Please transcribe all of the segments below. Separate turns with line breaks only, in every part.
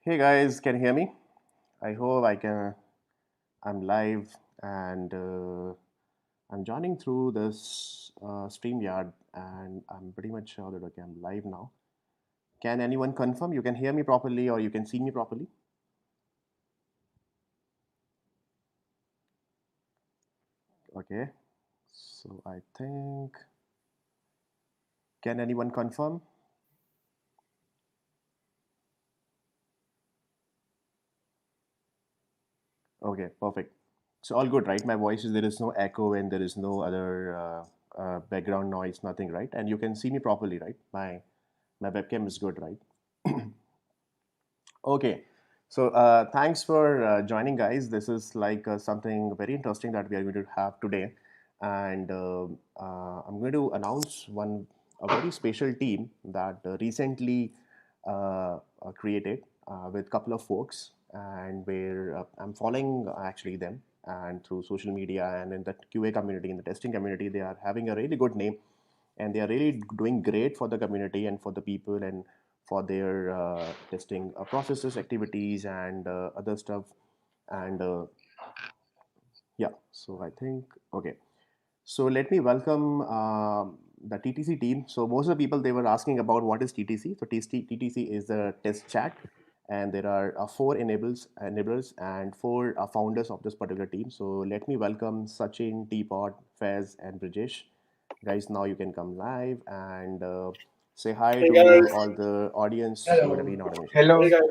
Hey guys, can you hear me? I hope I can. I'm live and I'm joining through this StreamYard, and I'm pretty much sure that okay, I'm live now. Can anyone confirm you can hear me properly or you can see me properly? Okay, so I think. Can anyone confirm? Okay, perfect. So all good, right? My voice is there is no echo and there is no other background noise, nothing, right? And you can see me properly, right? My webcam is good, right? Okay, so thanks for joining, guys. This is like something very interesting that we are going to have today, and I'm going to announce a very special team that recently created with a couple of folks, and where I'm following actually them, and through social media and in the QA community, in the testing community, they are having a really good name and they are really doing great for the community and for the people and for their testing processes, activities, and other stuff. And yeah, so I think, okay. So let me welcome the TTC team. So most of the people they were asking about what is TTC. So TTC is the test chat, and there are enablers, and four founders of this particular team. So let me welcome Sachin, Teapot, Fez, and Brijesh. Guys, now you can come live and say hi
Hey
to
guys.
all the audience to
Hello.
Naveen Automation
Hey
Hello.
Labs.
guys.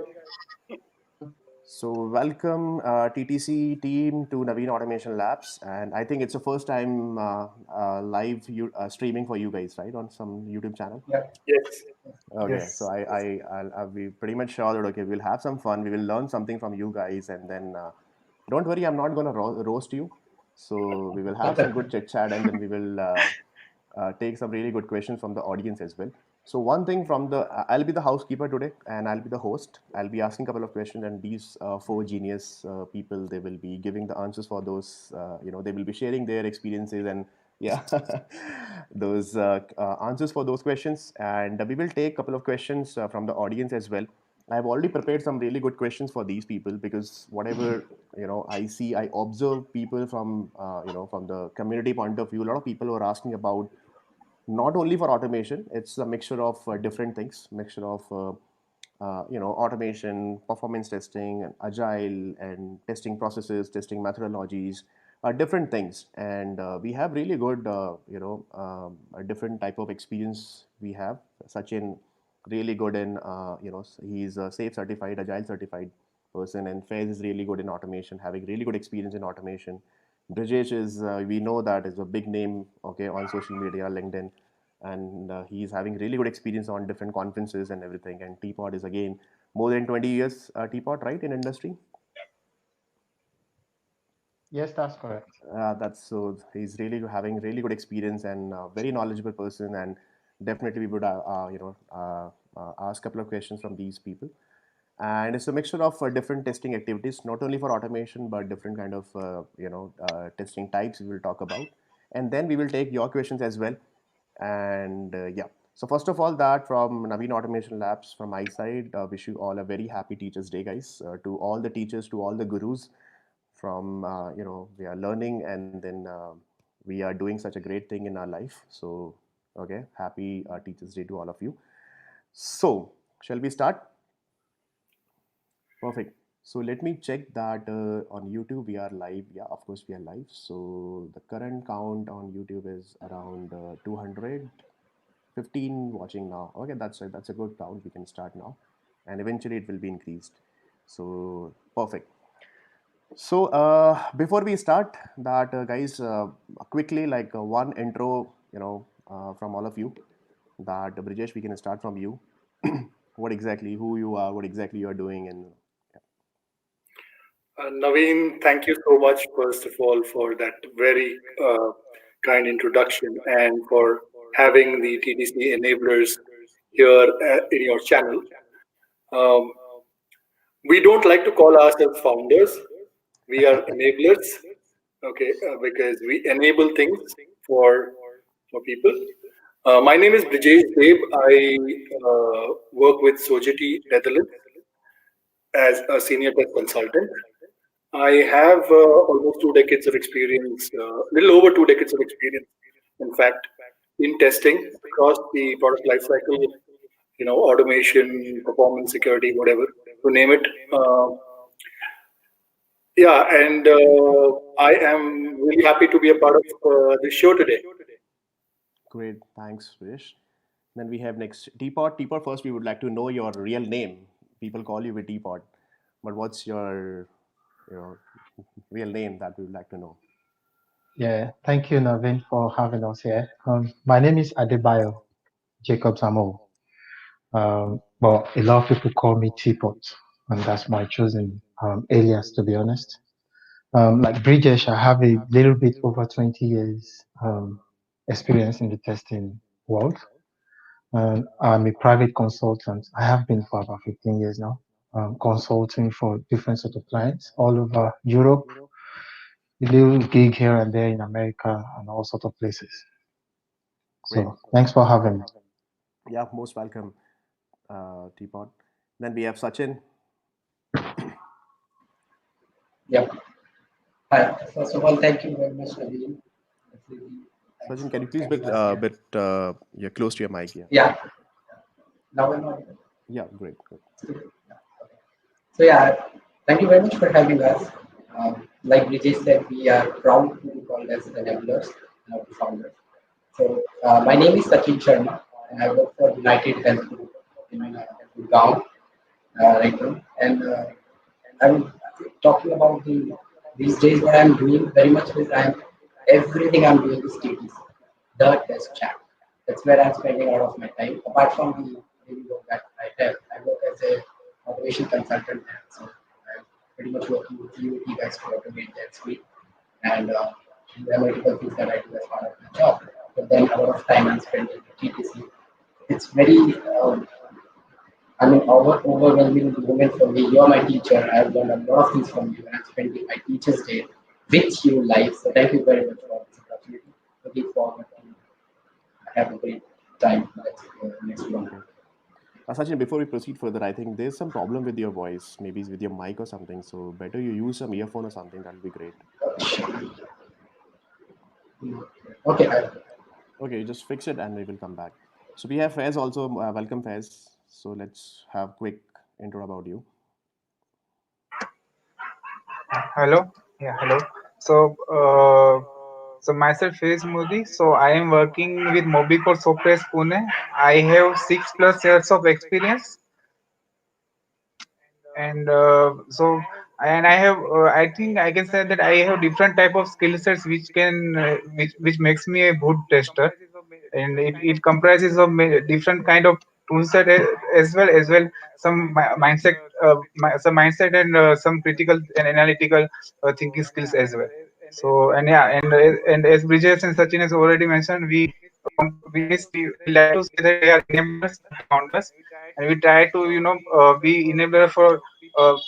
So welcome TTC team to Naveen Automation Labs, and I think it's the first time live streaming for you guys, right, on some YouTube channel.
Yeah.
Yes.
Okay, so
Yes.
I'll be pretty much sure that okay, we'll have some fun. We will learn something from you guys, and then don't worry, I'm not gonna roast you. So we will have some good chit chat, and then we will take some really good questions from the audience as well. So one thing from the, I'll be the housekeeper today, and I'll be the host. I'll be asking a couple of questions, and these four genius people, they will be giving the answers for those. They will be sharing their experiences and yeah, those answers for those questions. And we will take a couple of questions from the audience as well. I've already prepared some really good questions for these people because whatever I see, I observe people from from the community point of view. A lot of people are asking about not only for automation, it's a mixture of different things, mixture of automation, performance testing, and agile, and testing processes, testing methodologies, different things. And we have really good a different type of experience we have. Sachin really good in he's a safe certified, agile certified person, and Faiz is really good in automation, having really good experience in automation. Brijesh is, we know that is a big name, okay, on social media, LinkedIn, and he's having really good experience on different conferences and everything. And Teapot is again more than 20 years, Teapot, right, in industry.
Yes, that's correct.
That's so he's really having really good experience and very knowledgeable person. And definitely we would ask a couple of questions from these people. And it's a mixture of different testing activities, not only for automation but different kind of testing types we will talk about. And then we will take your questions as well. And yeah, so first of all, that from Naveen Automation Labs, from my side, wish you all a very happy Teachers Day, guys. To all the teachers, to all the gurus, from we are learning, and then we are doing such a great thing in our life. So okay, happy Teachers Day to all of you. So shall we start? Perfect. So let me check that on YouTube we are live. Yeah, of course we are live. So the current count on YouTube is around 215 watching now. Okay, that's a good count. We can start now, and eventually it will be increased. So perfect. So before we start, that guys, quickly like one intro, from all of you. That Brijesh, we can start from you. What exactly, who you are, what exactly you are doing, and
Naveen, thank you so much, first of all, for that very kind introduction and for having the TTC enablers here in your channel. Um, we don't like to call ourselves founders. We are enablers, okay, because we enable things for for people. My name is Brijesh Deb. I work with Sojiti, Netherlands. as a senior tech consultant. I have almost 2 decades of experience, little over 2 decades of experience, in fact, in testing across the product lifecycle, automation, performance, security, whatever, to name it. Yeah, and I am really happy to be a part of this show today.
Great, thanks, Vish. Then we have next Teapot. Teapot, first we would like to know your real name. People call you with Teapot, but what's your, you know, real name that we would like to know?
Yeah, thank you, Naveen, for having us here. My name is Adebayo Jacob Samo. Well, a lot of people call me Teapot, and that's my chosen alias, to be honest. Like Brijesh, I have a little bit over 20 years experience in the testing world. I'm a private consultant. I have been for about 15 years now, consulting for different sort of clients all over Europe, a little gig here and there in America, and all sort of places.
Great.
So thanks for having me.
Yeah, most welcome, Teapot. Then we have Sachin.
Yeah. Hi. First of all, thank you very much, Naveen. Really, thanks
Sachin, can
for
you please
having us here.
yeah, close to your mic? Yeah.
Yeah. Now I'm on.
Yeah, great, great.
So yeah, thank you very much for having us. Like Vijay said, we are proud to be called as the enablers and our founders. So my name is Sachin Sharma, and I work for United Health Group in Gurgaon right now. And I'm talking about these days what I'm doing very much is everything I'm doing is TTC, the test chat. That's where I'm spending a lot of my time. Apart from the daily work that I have, I work as a automation consultant. So I'm pretty much working with you guys to automate that suite. And there are multiple things that I do as part of my job. But then a lot of time I'm spending with TTC. It's very overwhelming moment for me. You're my teacher. I've learned a lot of things from you, and I'm spending my teacher's day with you live. So thank you very much for this opportunity. Looking forward to have a great time next one.
Okay. Sachin, before we proceed further, I think there's some problem with your voice, maybe it's with your mic or something. So better you use some earphone or something. That'll be great.
Okay, I,
Okay, just fix it and we will come back. So we have Faiz also. Welcome, Faiz. So let's have quick intro about you.
Hello. Yeah, hello. So, so myself is Modi. So I am working with Mobicor Software Pune. I have 6+ years of experience, and and I have I think I can say that I have different type of skill sets which can which makes me a good tester, and it comprises of different kind of tool set as well some mindset some mindset and some critical and analytical thinking skills as well. So and yeah, and as Brijesh and Sachin has already mentioned, we like to say that we are enablers, not founders, and we try to be enabler for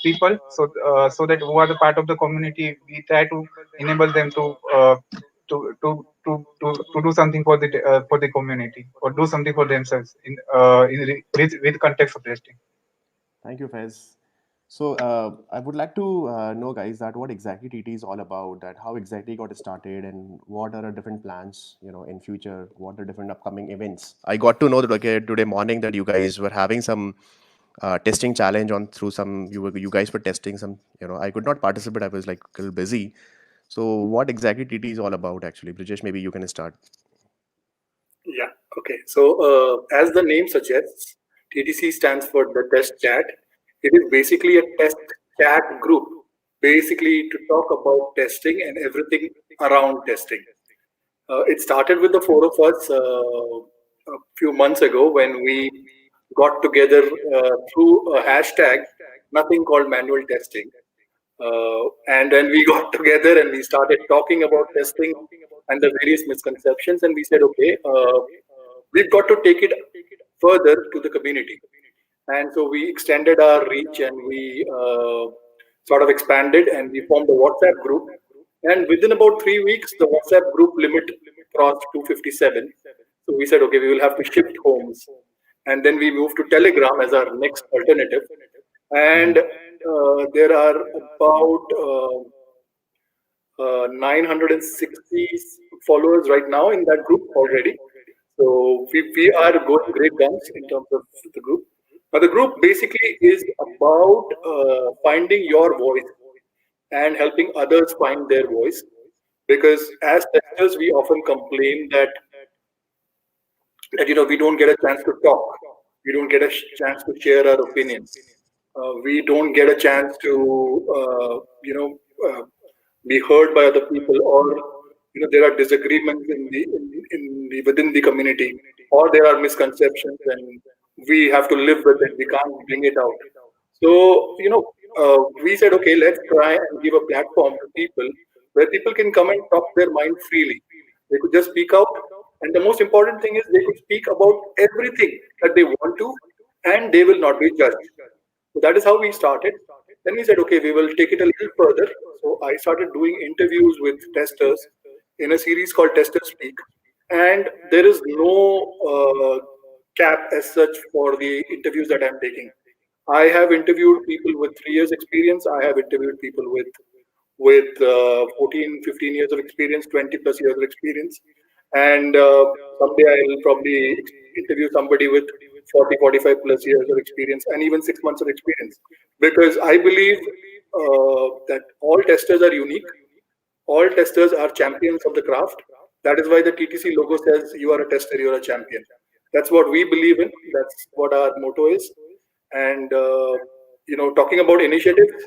people, so that who are the part of the community, we try to enable them to to to do something for the community, or do something for themselves with context of testing.
Thank you, Faiz. So I would like to know, guys, that what exactly TT is all about, that how exactly got started, and what are the different plans, in future, what are different upcoming events. I got to know that okay, today morning that you guys were having some testing challenge on through some you guys were testing some. I could not participate. I was like a little busy. So what exactly TT is all about, actually? Brijesh, maybe you can start.
Yeah. Okay. So, as the name suggests, TTC stands for the Test Chat. It is basically a test chat group, basically to talk about testing and everything around testing. It started with the four of us a few months ago when we got together through a hashtag, nothing called manual testing. And then we got together and we started talking about testing and the various misconceptions. And we said, okay, we've got to take it further to the community. And so we extended our reach and we sort of expanded and we formed a WhatsApp group. And within about 3 weeks, the WhatsApp group limit crossed 257. So we said, okay, we will have to shift homes. And then we moved to Telegram as our next alternative. And there are about 960 followers right now in that group already. So we are going great guns in terms of the group. Now the group basically is about finding your voice and helping others find their voice. Because as testers, we often complain that we don't get a chance to talk, we don't get a chance to share our opinions, we don't get a chance to be heard by other people, or there are disagreements in the within the community, or there are misconceptions and we have to live with it, we can't bring it out. So we said, okay, let's try and give a platform to people where people can come and talk their mind freely. They could just speak out, and the most important thing is they could speak about everything that they want to, and they will not be judged. So that is how we started. Then we said, okay, we will take it a little further. So I started doing interviews with testers in a series called Testers Speak. And there is no cap as such for the interviews that I'm taking. I have interviewed people with 3 years experience. I have interviewed people with 14, 15 years of experience, 20 plus years of experience. And someday I'll probably interview somebody with 40, 45 plus years of experience and even 6 months of experience. Because I believe that all testers are unique, all testers are champions of the craft. That is why the TTC logo says you are a tester, you are a champion. That's what we believe in. That's what our motto is. And talking about initiatives,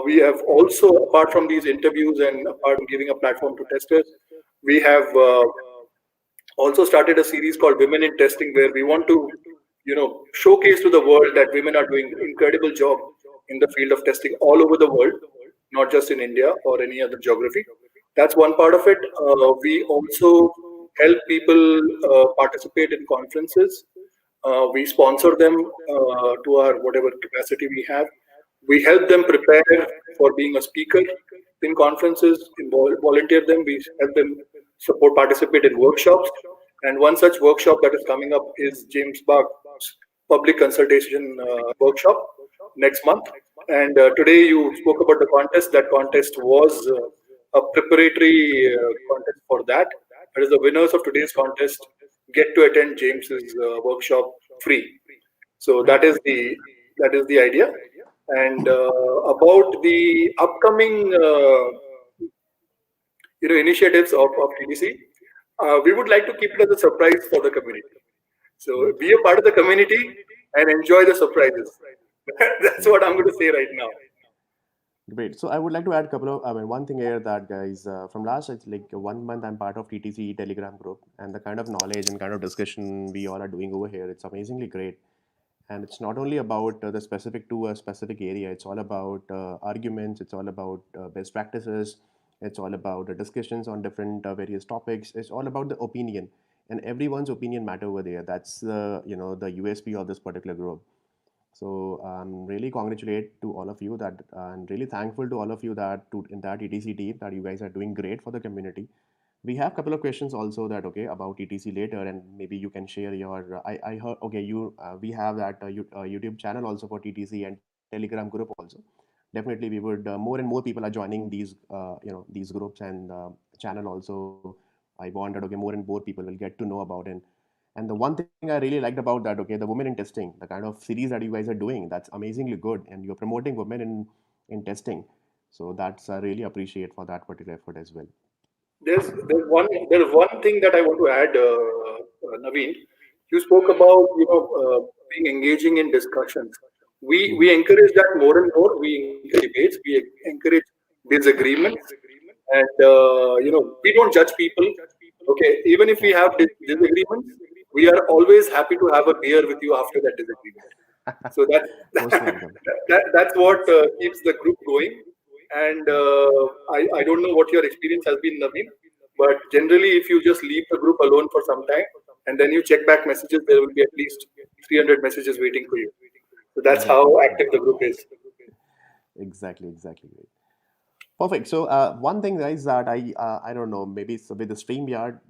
we have also, apart from these interviews and apart from giving a platform to testers, we have also started a series called Women in Testing, where we want to showcase to the world that women are doing incredible job in the field of testing all over the world, not just in India or any other geography. That's one part of it. We also help people participate in conferences. We sponsor them to our whatever capacity we have. We help them prepare for being a speaker in conferences, volunteer them. We help them support, participate in workshops. And one such workshop that is coming up is James Bach's public consultation workshop next month. And today you spoke about the contest. That contest was a preparatory contest for that. That is, the winners of today's contest get to attend James's workshop free. So
Great.
that is the idea. And about the upcoming initiatives of TDC, we would like to keep it as a surprise for the community. So
Great.
be a part of the community and enjoy the surprises. That's
Great.
what I'm going to say right now.
Great. So I would like to add a couple of, I mean, one thing here that guys, from last it's like 1 month, I'm part of TTC Telegram group, and the kind of knowledge and kind of discussion we all are doing over here, it's amazingly great. And it's not only about the specific to a specific area. It's all about arguments. It's all about best practices. It's all about discussions on different various topics. It's all about the opinion, and everyone's opinion matter over there. That's the USP of this particular group. So I'm really congratulate to all of you that I'm really thankful to all of you that to in that ETC team that you guys are doing great for the community. We have a couple of questions also that okay about ETC later, and maybe you can share your. I heard okay you we have that YouTube channel also for TTC and Telegram group also. Definitely we would more and more people are joining these these groups and channel also. I want that okay more and more people will get to know about it. And the one thing I really liked about that, okay, the women in testing, the kind of series that you guys are doing, that's amazingly good, and you're promoting women in testing. So that's I really appreciate for that particular effort as well.
There's one thing that I want to add, Naveen. You spoke about being engaging in discussions. We
Hmm.
encourage that more and more. We encourage debates. We encourage disagreements, and we don't judge people. Okay, even if we
Yeah,
have disagreements, we are always happy to have a beer with you after that disagreement. So that,
most welcome.
that's what
Yes.
keeps the group going. And
Yeah.
I don't know what your experience has been, Naveen, but generally, if you just leave the group alone for some time and then you check back messages, there will be at least 300 messages waiting for you. So that's how
Exactly.
active the group is.
Exactly. Exactly. Great. Perfect. So one thing, guys, that I don't know, maybe it's with the StreamYard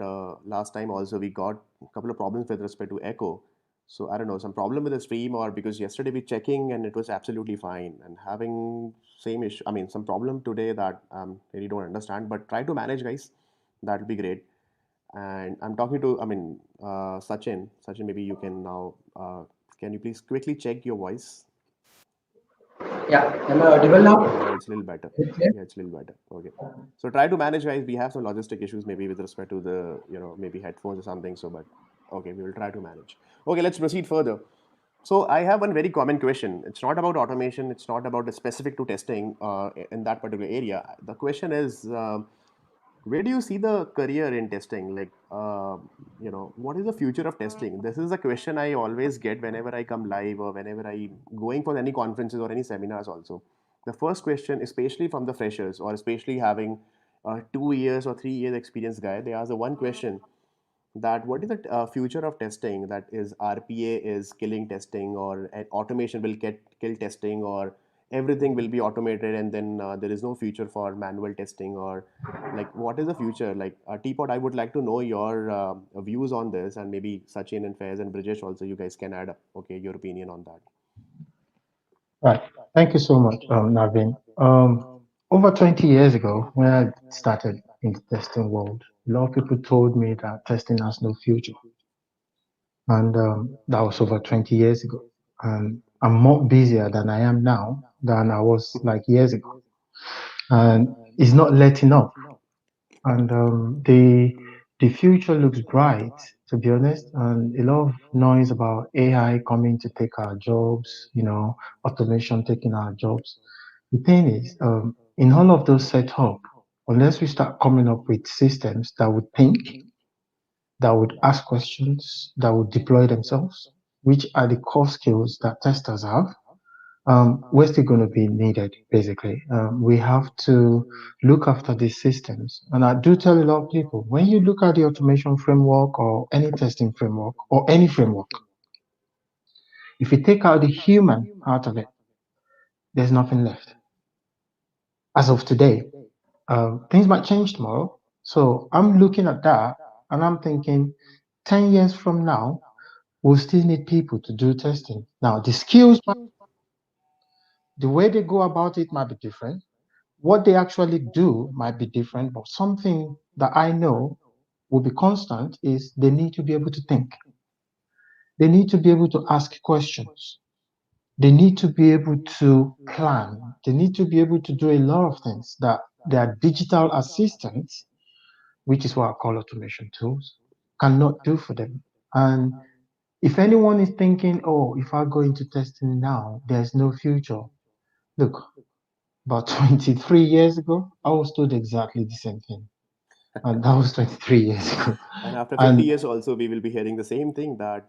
last time also we got a couple of problems with respect to echo. So I don't know, some problem with the stream, or because yesterday we checking and it was absolutely fine, and having same issue. I mean, some problem today that really don't understand. But try to manage, guys. That will be great. And I'm talking to, I mean, Sachin. Sachin, maybe you can now. Can you please quickly check your voice?
Yeah, am I audible now?
Yeah, it's a little better.
Is it clear?
Yeah, it's a little better. Okay. So try to manage, guys. We have some logistic issues maybe with respect to the, maybe headphones or something. So, but okay, we will try to manage. Okay, let's proceed further. So I have one very common question. It's not about automation. It's not about the specific to testing in that particular area. The question is, where do you see the career in testing? Like, what is the future of testing? This is a question I always get whenever I come live or whenever I going for any conferences or any seminars. Also, the first question, especially from the freshers or especially having 2 years or 3 years experience guy, they ask the one question that what is the future of testing, that is RPA is killing testing, or automation will kill testing, or everything will be automated and then there is no future for manual testing, or like what is the future like Teapot, I would like to know your views on this, and maybe Sachin and Faiz and Brijesh also, you guys can add okay your opinion on that.
Right. Thank you so much, Naveen. Over 20 years ago, when I started in the testing world, a lot of people told me that testing has no future. And that was over 20 years ago. And I'm more busier than I am now than I was like years ago. And it's not letting up. And the future looks bright, to be honest. And a lot of noise about AI coming to take our jobs, automation taking our jobs. The thing is, in all of those set up, unless we start coming up with systems that would think, that would ask questions, that would deploy themselves, which are the core skills that testers have, we're still going to be needed, basically. We have to look after these systems. And I do tell a lot of people, when you look at the automation framework or any testing framework or any framework, if you take out the human out of it, there's nothing left. As of today, things might change tomorrow. So I'm looking at that and I'm thinking 10 years from now, we'll still need people to do testing. Now, the skills, the way they go about it might be different. What they actually do might be different, but something that I know will be constant is they need to be able to think. They need to be able to ask questions. They need to be able to plan. They need to be able to do a lot of things that their digital assistants, which is what I call automation tools, cannot do for them. And if anyone is thinking, oh, if I go into testing now, there's no future. Look, about 23 years ago, I was told exactly the same thing. And that was 23 years ago.
And after 50
And
years also we will be hearing the same thing that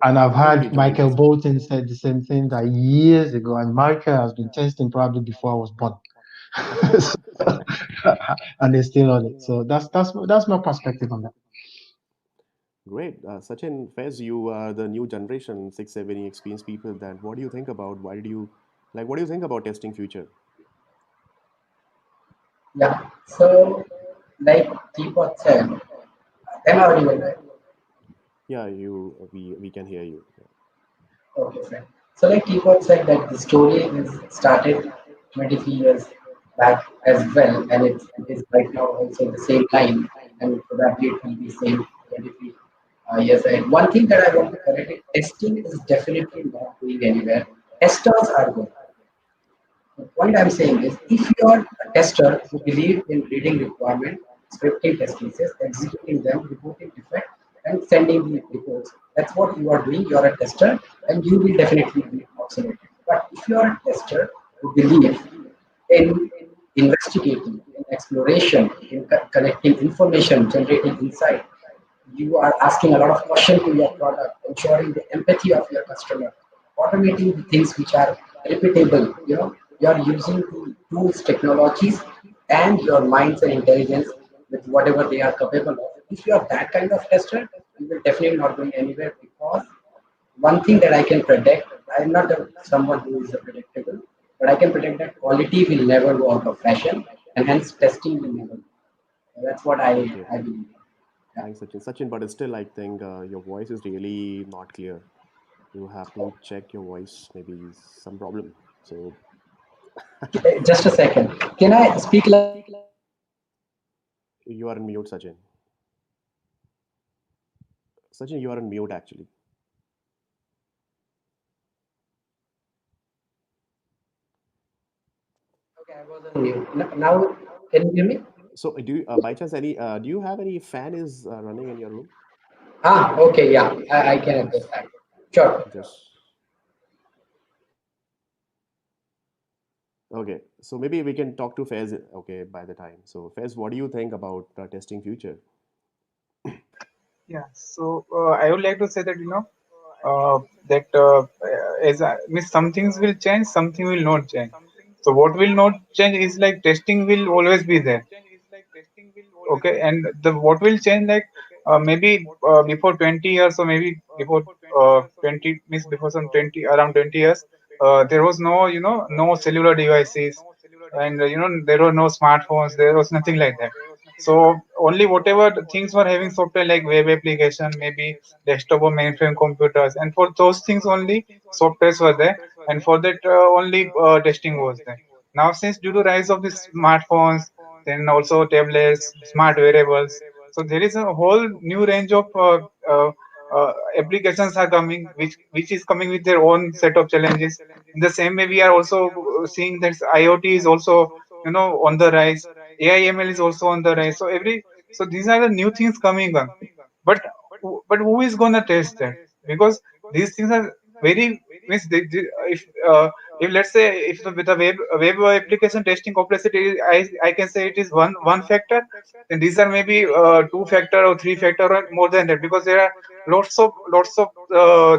and I've
why don't we
had
join
Michael
testing.
Bolton said the same thing that years ago, and Michael has been testing probably before I was born. And they're still on it. So that's my perspective on that.
Great. Sachin, Fez, you are the new generation, 6, 7 experienced people. Then what do you think about, why did you, like, what do you think about testing future?
Yeah. So, like Teapot said, am I audible, right?
Yeah, we can hear you. Yeah.
Okay, fine. So, like Teapot said, that the story is started 23 years back as well, and it is right now also the same line, and probably it will be same 23 years ahead. One thing that I want to correct it, testing is definitely not going anywhere. Testers are going. The point I'm saying is, if you're a tester who believe in reading requirement, scripting test cases, executing them, reporting defect, and sending the reports, that's what you are doing. You're a tester, and you will definitely be obsolete. But if you are a tester who believe in investigating, in exploration, in collecting information, generating insight, you are asking a lot of questions to your product, ensuring the empathy of your customer, automating the things which are repeatable. You are using the tools, technologies, and your minds and intelligence with whatever they are capable of. If you are that kind of tester, you will definitely not going anywhere, because one thing that I can predict, I'm not someone who is a predictable, but I can predict that quality will never go out of fashion, and hence testing will never. That's what I
Okay.
believe.
Thanks, Sachin. Sachin, but still, I think your voice is really not clear. You have to check your voice, maybe some problem. So
Just a second. Can I speak louder?
you are on mute, Sachin. Sachin, you are on mute actually.
Okay, I was on mute. Now, can you hear me?
So do you, by chance, any do you have any fan is running in your room?
Ah, okay, yeah, I can
Just,
understand. Sure.
just okay. So maybe we can talk to Faiz. Okay, by the time. So Faiz, what do you think about testing future?
Yeah, so I would like to say that that as means some things will change, something will not change. So what will not change is like testing will always be there. Okay, and the what will change like maybe before 20 years or maybe before 20 means before some 20 around 20 years there was no no cellular devices and there were no smartphones, there was nothing like that. So only whatever the things were having software like web application, maybe desktop or mainframe computers, and for those things only softwares were there, and for that only testing was there. Now since due to rise of the smartphones, then also tablets, smart wearables. So there is a whole new range of applications are coming, which is coming with their own set of challenges. In the same way, we are also seeing that IoT is also on the rise. AI/ML is also on the rise. So these are the new things coming on. But who is gonna test that? Because these things are very means if let's say if with the web application testing complexity I can say it is one factor, then these are maybe two factor or three factor or more than that, because there are lots of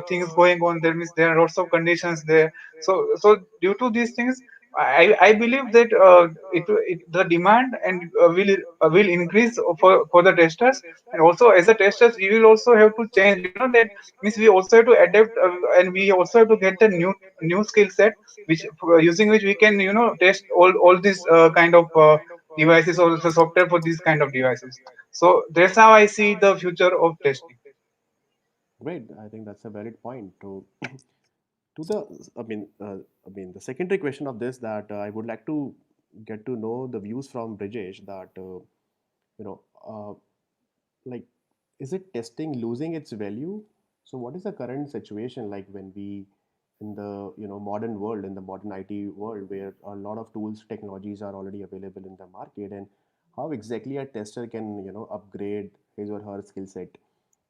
things going on. There means there are lots of conditions there. So due to these things, I believe that the demand and will increase for the testers, and also as a testers we will also have to change. That means we also have to adapt, and we also have to get the new skill set, which using which we can test all these kind of devices or the software for these kind of devices. So that's how I see the future of testing.
Great. I think that's a valid point. To the, I mean, the secondary question of this that I would like to get to know the views from Brijesh that you know, like, is it testing losing its value? So, what is the current situation like when we in the modern world, in the modern IT world, where a lot of tools, technologies are already available in the market, and how exactly a tester can upgrade his or her skill set?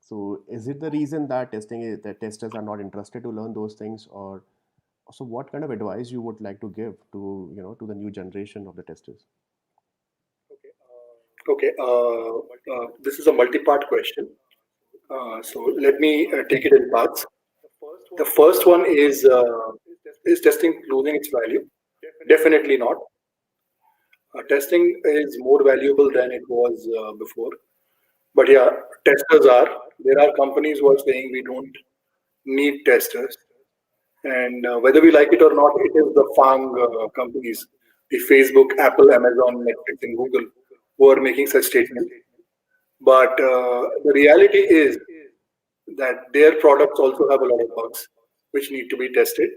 So, is it the reason that that testers are not interested to learn those things, or so what kind of advice you would like to give to to the new generation of the testers?
Okay, this is a multi-part question. So let me take it in parts. The first one is testing losing its value? Definitely not. Testing is more valuable than it was before. But yeah, testers are. There are companies who are saying we don't need testers. And whether we like it or not, it is the FANG companies, the Facebook, Apple, Amazon, Netflix, and Google, who are making such statements. But the reality is that their products also have a lot of bugs which need to be tested.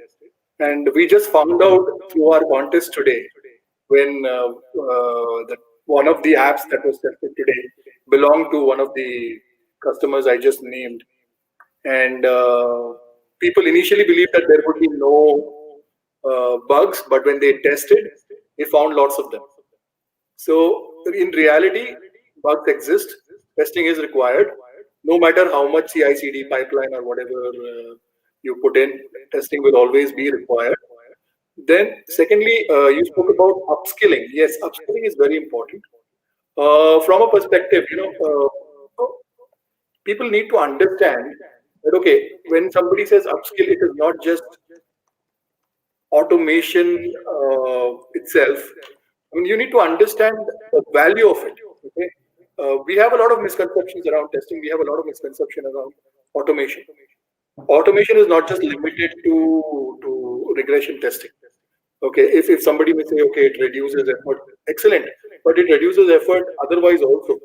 And we just found out through our contest today when that one of the apps that was tested today belonged to one of the customers I just named. And people initially believed that there would be no bugs, but when they tested, they found lots of them. So in reality, bugs exist. Testing is required. No matter how much CI/CD pipeline or whatever you put in, testing will always be required. Then, secondly, you spoke about upskilling. Yes, upskilling is very important. From a perspective, people need to understand that okay, when somebody says upskill, it is not just automation itself. I mean, you need to understand the value of it. Okay, we have a lot of misconceptions around testing. We have a lot of misconception around automation. Automation is not just limited to regression testing. Okay, if somebody may say, okay, it reduces effort, excellent, but it reduces effort otherwise also.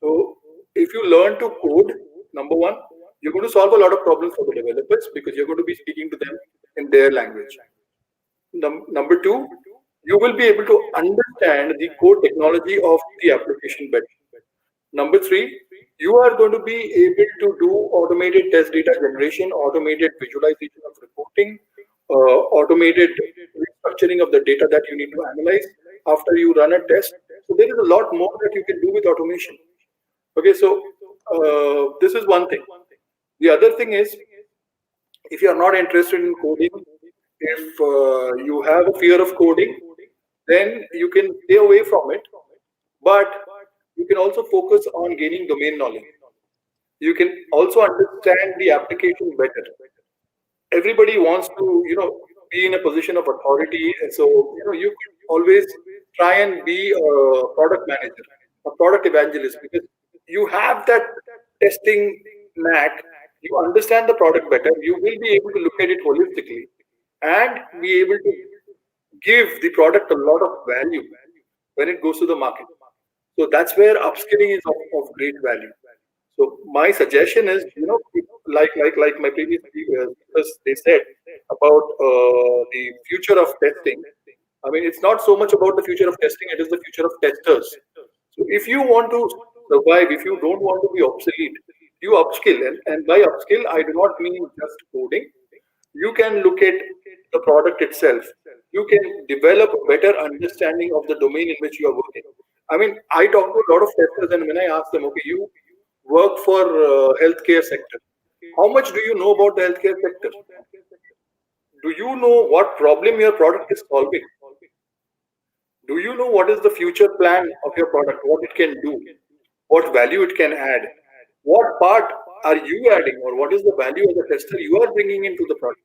So if you learn to code, number one, you're going to solve a lot of problems for the developers because you're going to be speaking to them in their language. Number two, you will be able to understand the core technology of the application better. Number three, you are going to be able to do automated test data generation, automated visualization of reporting, automated restructuring of the data that you need to analyze after you run a test. So there is a lot more that you can do with automation. Okay, so this is one thing. The other thing is, if you are not interested in coding, if you have a fear of coding, then you can stay away from it. But you can also focus on gaining domain knowledge. You can also understand the application better. Everybody wants to be in a position of authority, and so you can always try and be a product manager, a product evangelist, because you have that testing knack. You understand the product better, you will be able to look at it holistically and be able to give the product a lot of value when it goes to the market. So that's where upskilling is of great value. So my suggestion is, like my previous speakers, they said about the future of testing. I mean, it's not so much about the future of testing; it is the future of testers. So if you want to survive, if you don't want to be obsolete, you upskill. And by upskill, I do not mean just coding. You can look at the product itself. You can develop a better understanding of the domain in which you are working. I mean, I talk to a lot of testers, and when I ask them, okay, you work for healthcare sector, how much do you know about the healthcare sector? Do you know what problem your product is solving? Do you know what is the future plan of your product, what it can do, what value it can add? What part are you adding, or what is the value as a tester you are bringing into the product?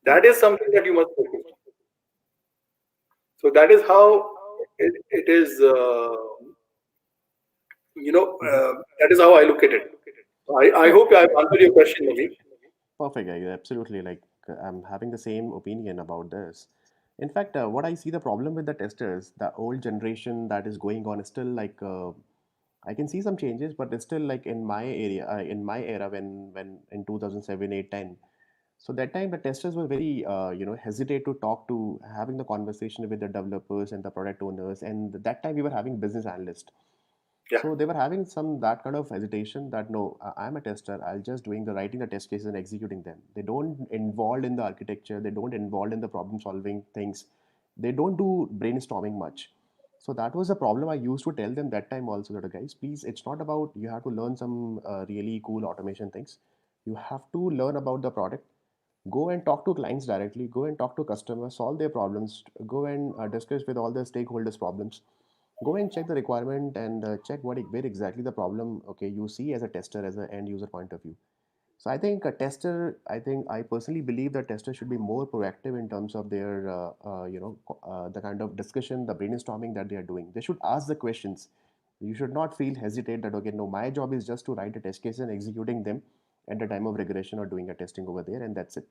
That is something that you must focus on. So that is how it is. That is how I look at it. I
No,
hope I've answered your question, Naveen.
perfect. I absolutely like I'm having the same opinion about this. In fact, what I see the problem with the testers, the old generation that is going on is still like I can see some changes, but it's still like in my area, in my era when in 2007, 8, 10. So that time the testers were very hesitate to talk to having the conversation with the developers and the product owners, and that time we were having business analysts.
Yeah,
So they were having some that kind of hesitation that no, I'm a tester. I'll just doing the writing the test cases and executing them. They don't involved in the architecture. They don't involved in the problem solving things. They don't do brainstorming much. So that was a problem I used to tell them that time also that guys, please, it's not about you have to learn some really cool automation things. You have to learn about the product. Go and talk to clients directly. Go and talk to customers, solve their problems. Go and discuss with all the stakeholders problems. Go and check the requirement and check where exactly the problem okay you see as a tester as an end user point of view. So I think a tester, I think I personally believe that testers should be more proactive in terms of their the kind of discussion, the brainstorming that they are doing. They should ask the questions. You should not feel hesitate that okay no, my job is just to write a test case and executing them at the time of regression or doing a testing over there and that's it.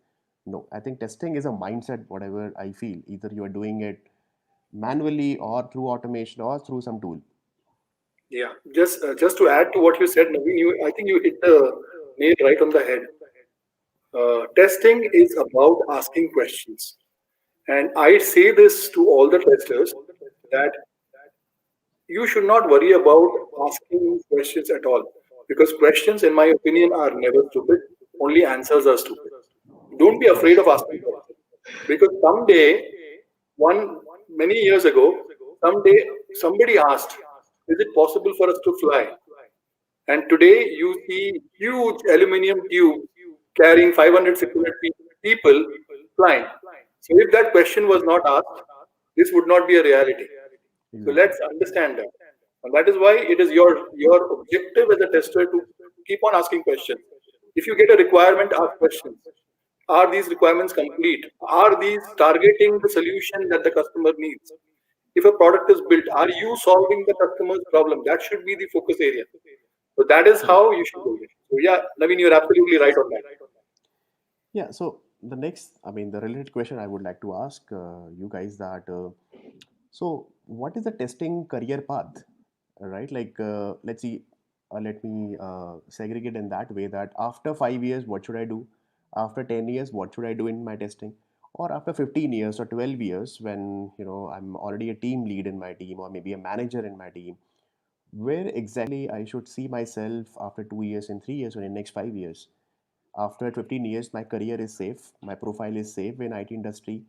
No, I think testing is a mindset. Whatever I feel, either you are doing it manually or through automation or through some tool.
yeah. Just to add to what you said, Naveen, I think you hit the nail right on the head. Testing is about asking questions, and I say this to all the testers that you should not worry about asking questions at all, because questions, in my opinion, are never stupid. Only answers are stupid. Don't be afraid of asking questions, because someday, one many years ago, someday somebody asked, "Is it possible for us to fly?" And today you see huge aluminium tubes carrying 500, 600 people flying. So if that question was not asked, this would not be a reality. So
Exactly.
let's understand that. And that is why it is your objective as a tester to keep on asking questions. If you get a requirement, ask questions. Are these requirements complete? Are these targeting the solution that the customer needs? If a product is built, are you solving the customer's problem? That should be the focus area. So that is
Correct.
how you should do it. So yeah, Naveen, you're absolutely right on that.
Yeah. So the next, I mean, the related question I would like to ask you guys that so what is the testing career path? Right? Like let's see. let me segregate in that way that after 5 years, what should I do? After 10 years, what should I do in my testing? Or after 15 years or 12 years, when I'm already a team lead in my team or maybe a manager in my team, where exactly I should see myself after 2 years and 3 years or in next 5 years? After 15 years, my career is safe, my profile is safe in IT industry.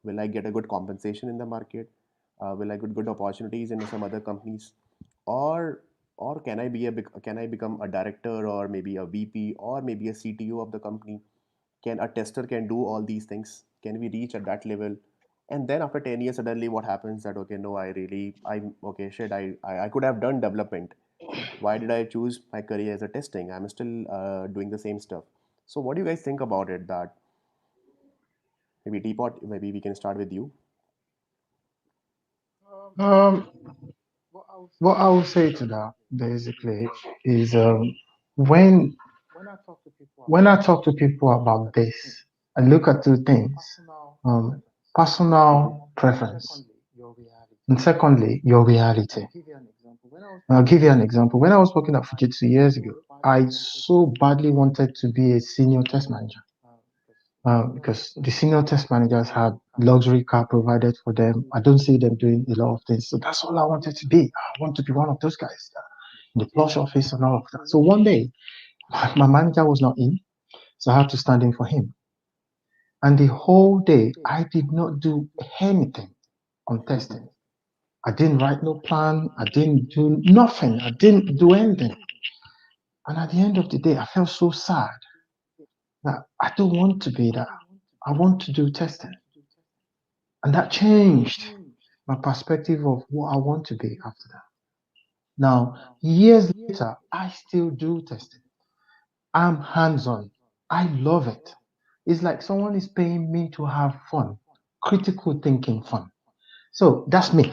Will I get a good compensation in the market? Will I get good opportunities in some other companies? Or can I can I become a director or maybe a VP or maybe a CTO of the company? Can a tester can do all these things? Can we reach at that level? And then after 10 years, suddenly what happens that okay, no, I'm okay, shit, I could have done development. Why did I choose my career as a testing? I'm still doing the same stuff. So what do you guys think about it? That maybe Teapot, maybe we can start with you.
Um, what I will say to that basically is when I talk to people about this, I look at two things: um, personal preference, and secondly, your reality. And I'll give you an example. When I was working at Fujitsu years ago, I so badly wanted to be a senior test manager because the senior test managers had luxury car provided for them. I don't see them doing a lot of things. So that's all I wanted to be. I want to be one of those guys in the plush office and all of that. So one day, my manager was not in, so I had to stand in for him. And the whole day, I did not do anything on testing. I didn't write no plan. I didn't do nothing. I didn't do anything. And at the end of the day, I felt so sad that I don't want to be that. I want to do testing. And that changed my perspective of what I want to be after that. Now, years later, I still do testing. I'm hands on. I love it. It's like someone is paying me to have fun, critical thinking fun. So that's me.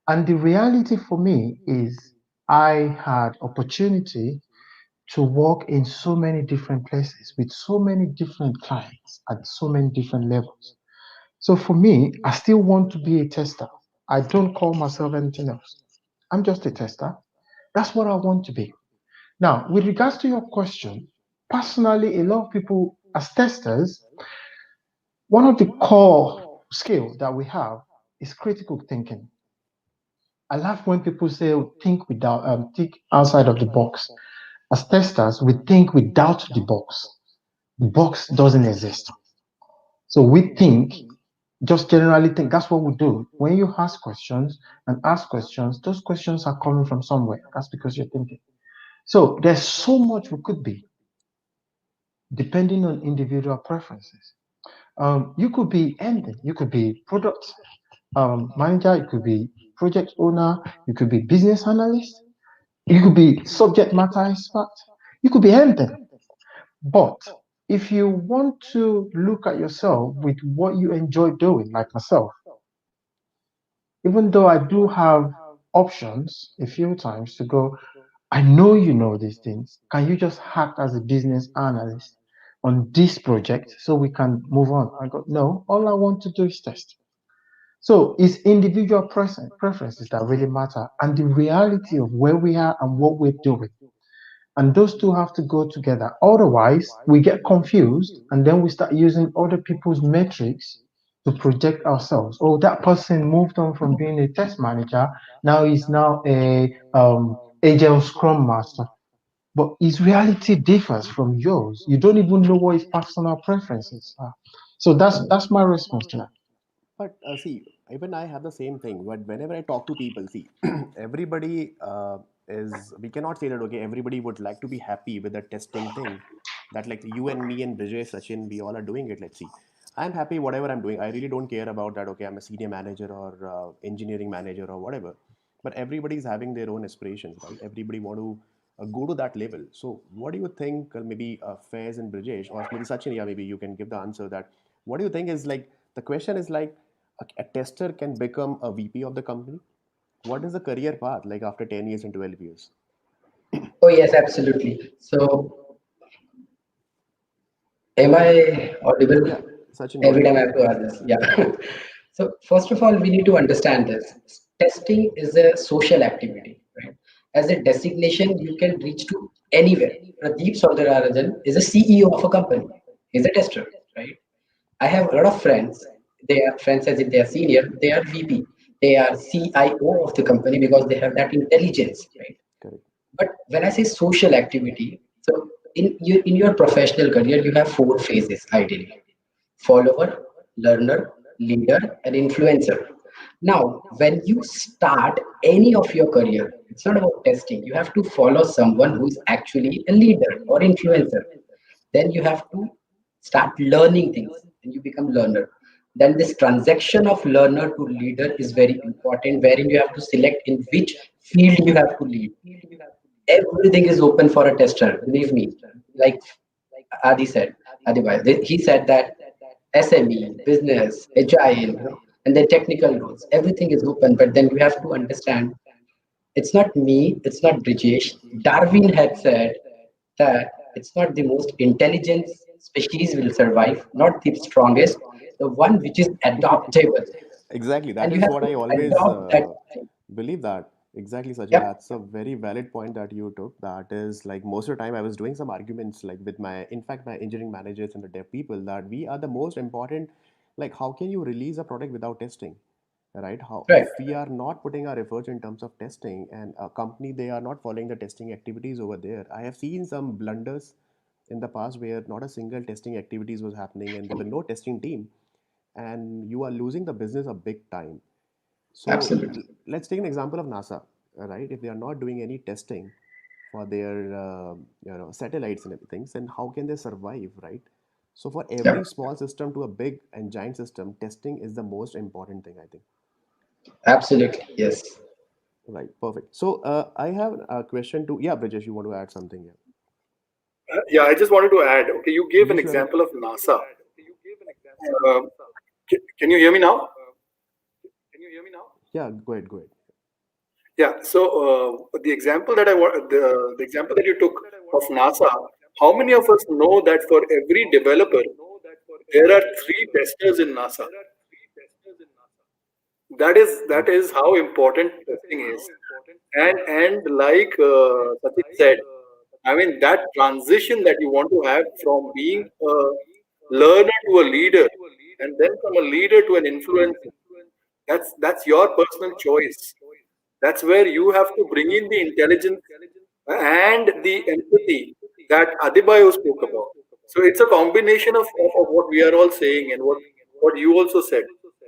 And the reality for me is I had opportunity to work in so many different places with so many different clients at so many different levels. So for me, I still want to be a tester. I don't call myself anything else. I'm just a tester. That's what I want to be. Now, with regards to your question, personally, a lot of people as testers, one of the core skills that we have is critical thinking. I laugh when people say think outside of the box. As testers, we think without the box. The box doesn't exist. So we think, just generally think. That's what we do. When you ask questions, those questions are coming from somewhere. That's because you're thinking. So there's so much we could be, depending on individual preferences. You could be anything. You could be product manager. You could be project owner. You could be business analyst. You could be subject matter expert. You could be anything. But if you want to look at yourself with what you enjoy doing, like myself, even though I do have options a few times to go, I know you know these things. Can you just act as a business analyst on this project so we can move on? I go, no, all I want to do is test. So it's individual preferences that really matter and the reality of where we are and what we're doing. And those two have to go together. Otherwise, we get confused and then we start using other people's metrics to project ourselves. Oh, that person moved on from being a test manager. Now he's now a agile scrum master. But his reality differs from yours. You don't even know what his personal preferences are. So that's my response to that.
But see, even I have the same thing. But whenever I talk to people, see, everybody we cannot say that, okay, everybody would like to be happy with the testing thing. That like you and me and Vijay, Sachin, we all are doing it. Let's see. I'm happy whatever I'm doing. I really don't care about that, okay, I'm a senior manager or engineering manager or whatever. But everybody is having their own aspirations, right? Everybody want to go to that level. So what do you think, maybe Faiz and Brijesh, or maybe Sachin, yeah, maybe you can give the answer that what do you think is like, the question is like, a tester can become a VP of the company? What is the career path like after 10 years and 12 years?
Oh, yes, absolutely. So, am I audible?
Yeah, Sachin, go
Every
ahead.
time I have to ask this. Yeah. So, first of all, we need to understand this. Testing is a social activity, right? as a designation, you can reach to anywhere. Pradeep Saudarajan is a CEO of a company. He's a tester, right? I have a lot of friends. They are friends as if they are senior. They are VP. They are CIO of the company because they have that intelligence, right?
Correct.
But when I say social activity, so in your professional career, you have four phases ideally: follower, learner, leader, and influencer. Now, when you start any of your career, it's not about testing. You have to follow someone who is actually a leader or influencer. Then you have to start learning things and you become learner. Then this transaction of learner to leader is very important, wherein you have to select in which field you have to lead. Everything is open for a tester, believe me. Like Adi said, he said that SME, business, agile, and then technical roles, everything is open. But then you have to understand, it's not me, it's not Brijesh. Darwin had said that it's not the most intelligent species will survive, not the strongest, the one which is adaptable.
Exactly.
And
That
you
is
have
what
to
I always
adopt that thing.
believe that. Exactly, Sachin.
Yep,
That's a very valid point that you took. That is like most of the time I was doing some arguments like with in fact, my engineering managers and the dev people that we are the most important. Like, how can you release a product without testing? Right? How
right.
if we are not putting our efforts in terms of testing and a company they are not following the testing activities over there. I have seen some blunders in the past where not a single testing activities was happening and there were no testing team and you are losing the business a big time. So
Absolutely.
let's take an example of NASA, right? If they are not doing any testing for their satellites and everything, then how can they survive, right? So for every
Yep,
small system to a big and giant system, testing is the most important thing, I think.
absolutely. Yes.
Right, perfect. So I have a question to, yeah, Brijesh, you want to add something here?
Yeah, I just wanted to add. Okay, you gave an
Brijesh, you have,
example of NASA. Um, can you hear me now?
yeah, go ahead, go ahead.
Yeah. So the example that I want, the example that you took of NASA. How many of us know that for every developer there are three testers in NASA? That is how important testing is. And like Sachin said, I mean that transition that you want to have from being a learner to a leader, and then from a leader to an influencer. That's your personal choice. That's where you have to bring in the intelligence and the empathy that Adebayo spoke about. So it's a combination of what we are all saying and what you also said.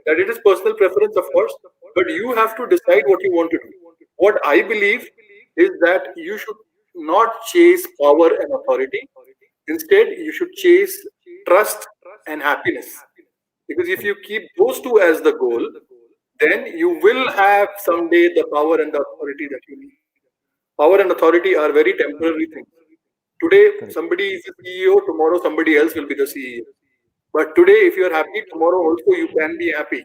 That it is personal preference, of course, but you have to decide what you want to do. What I believe is that you should not chase power and authority. Instead, you should chase trust and happiness. Because if you
Correct.
keep those two as the goal, then you will have someday the power and the authority that you need. Power and authority are very temporary things. Today,
Correct.
somebody is the CEO, tomorrow, somebody else will be the CEO. But today, if you're happy, tomorrow also you can be happy.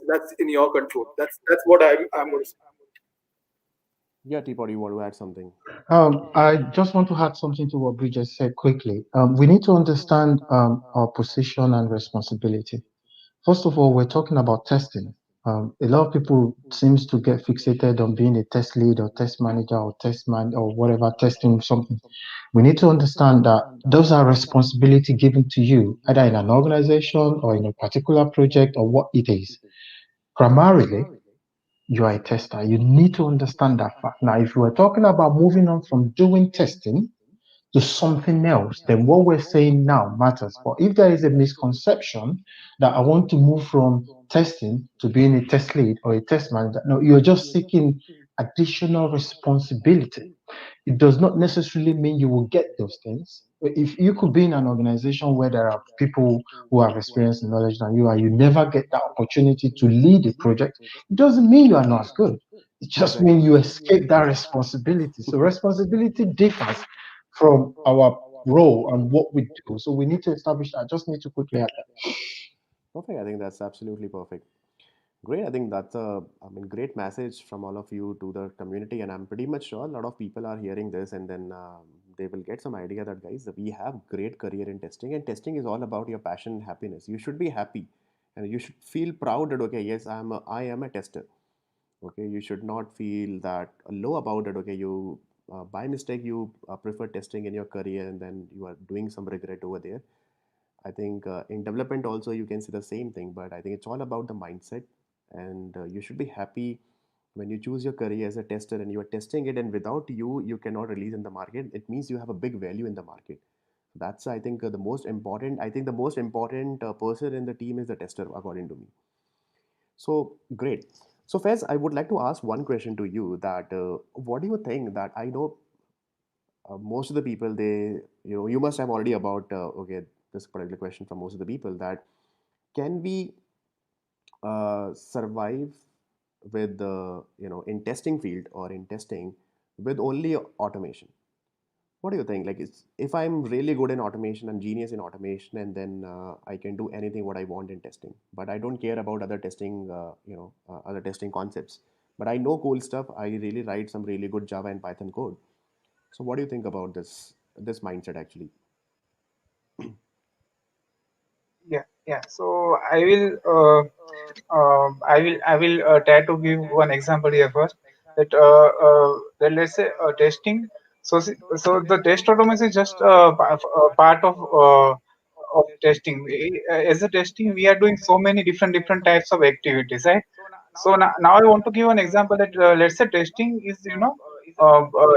That's in your control. That's what I'm going to say.
Yeah, Teapot, you want to add something?
I just want to add something to what Bridget said quickly. We need to understand our position and responsibility. First of all, we're talking about testing. A lot of people seems to get fixated on being a test lead or test manager or test man or whatever, testing something. We need to understand that those are responsibility given to you, either in an organization or in a particular project or what it is. Primarily, you are a tester. You need to understand that fact. Now, if you are talking about moving on from doing testing to something else, then what we're saying now matters. But if there is a misconception that I want to move from testing to being a test lead or a test manager, no, you're just seeking additional responsibility. It does not necessarily mean you will get those things. If you could be in an organization where there are people who have experience and knowledge than you, and you never get that opportunity to lead a project, it doesn't mean you are not as good. It just
Exactly.
means you escape that responsibility. So responsibility differs from our role and what we do. So we need to establish that. I just need to quickly add that.
Perfect. I think that's absolutely perfect. Great. I think that's a, I mean, great message from all of you to the community, and I'm pretty much sure a lot of people are hearing this, and then they will get some idea that guys, we have great career in testing, and testing is all about your passion and happiness. You should be happy, and you should feel proud that okay, yes, I am a tester. Okay, you should not feel that low about it. Okay, you by mistake you prefer testing in your career and then you are doing some regret over there. I think in development also you can see the same thing, but I think it's all about the mindset, and you should be happy when you choose your career as a tester and you are testing it, and without you, you cannot release in the market. It means you have a big value in the market. That's I think the most important. I think the most important person in the team is the tester, according to me. So great. So Fez, I would like to ask one question to you. That what do you think that I know most of the people they you must have already about okay this particular question from most of the people that can we survive with the in testing field or in testing with only automation. What do you think? Like, if I'm really good in automation, I'm genius in automation, and then I can do anything what I want in testing, but I don't care about other testing, other testing concepts. But I know cool stuff. I really write some really good Java and Python code. So, what do you think about this mindset actually?
Yeah. So I will try to give one example here first. That then let's say testing. So the test automation is just a part of testing. As a testing, we are doing so many different types of activities, right? So now I want to give an example that let's say testing is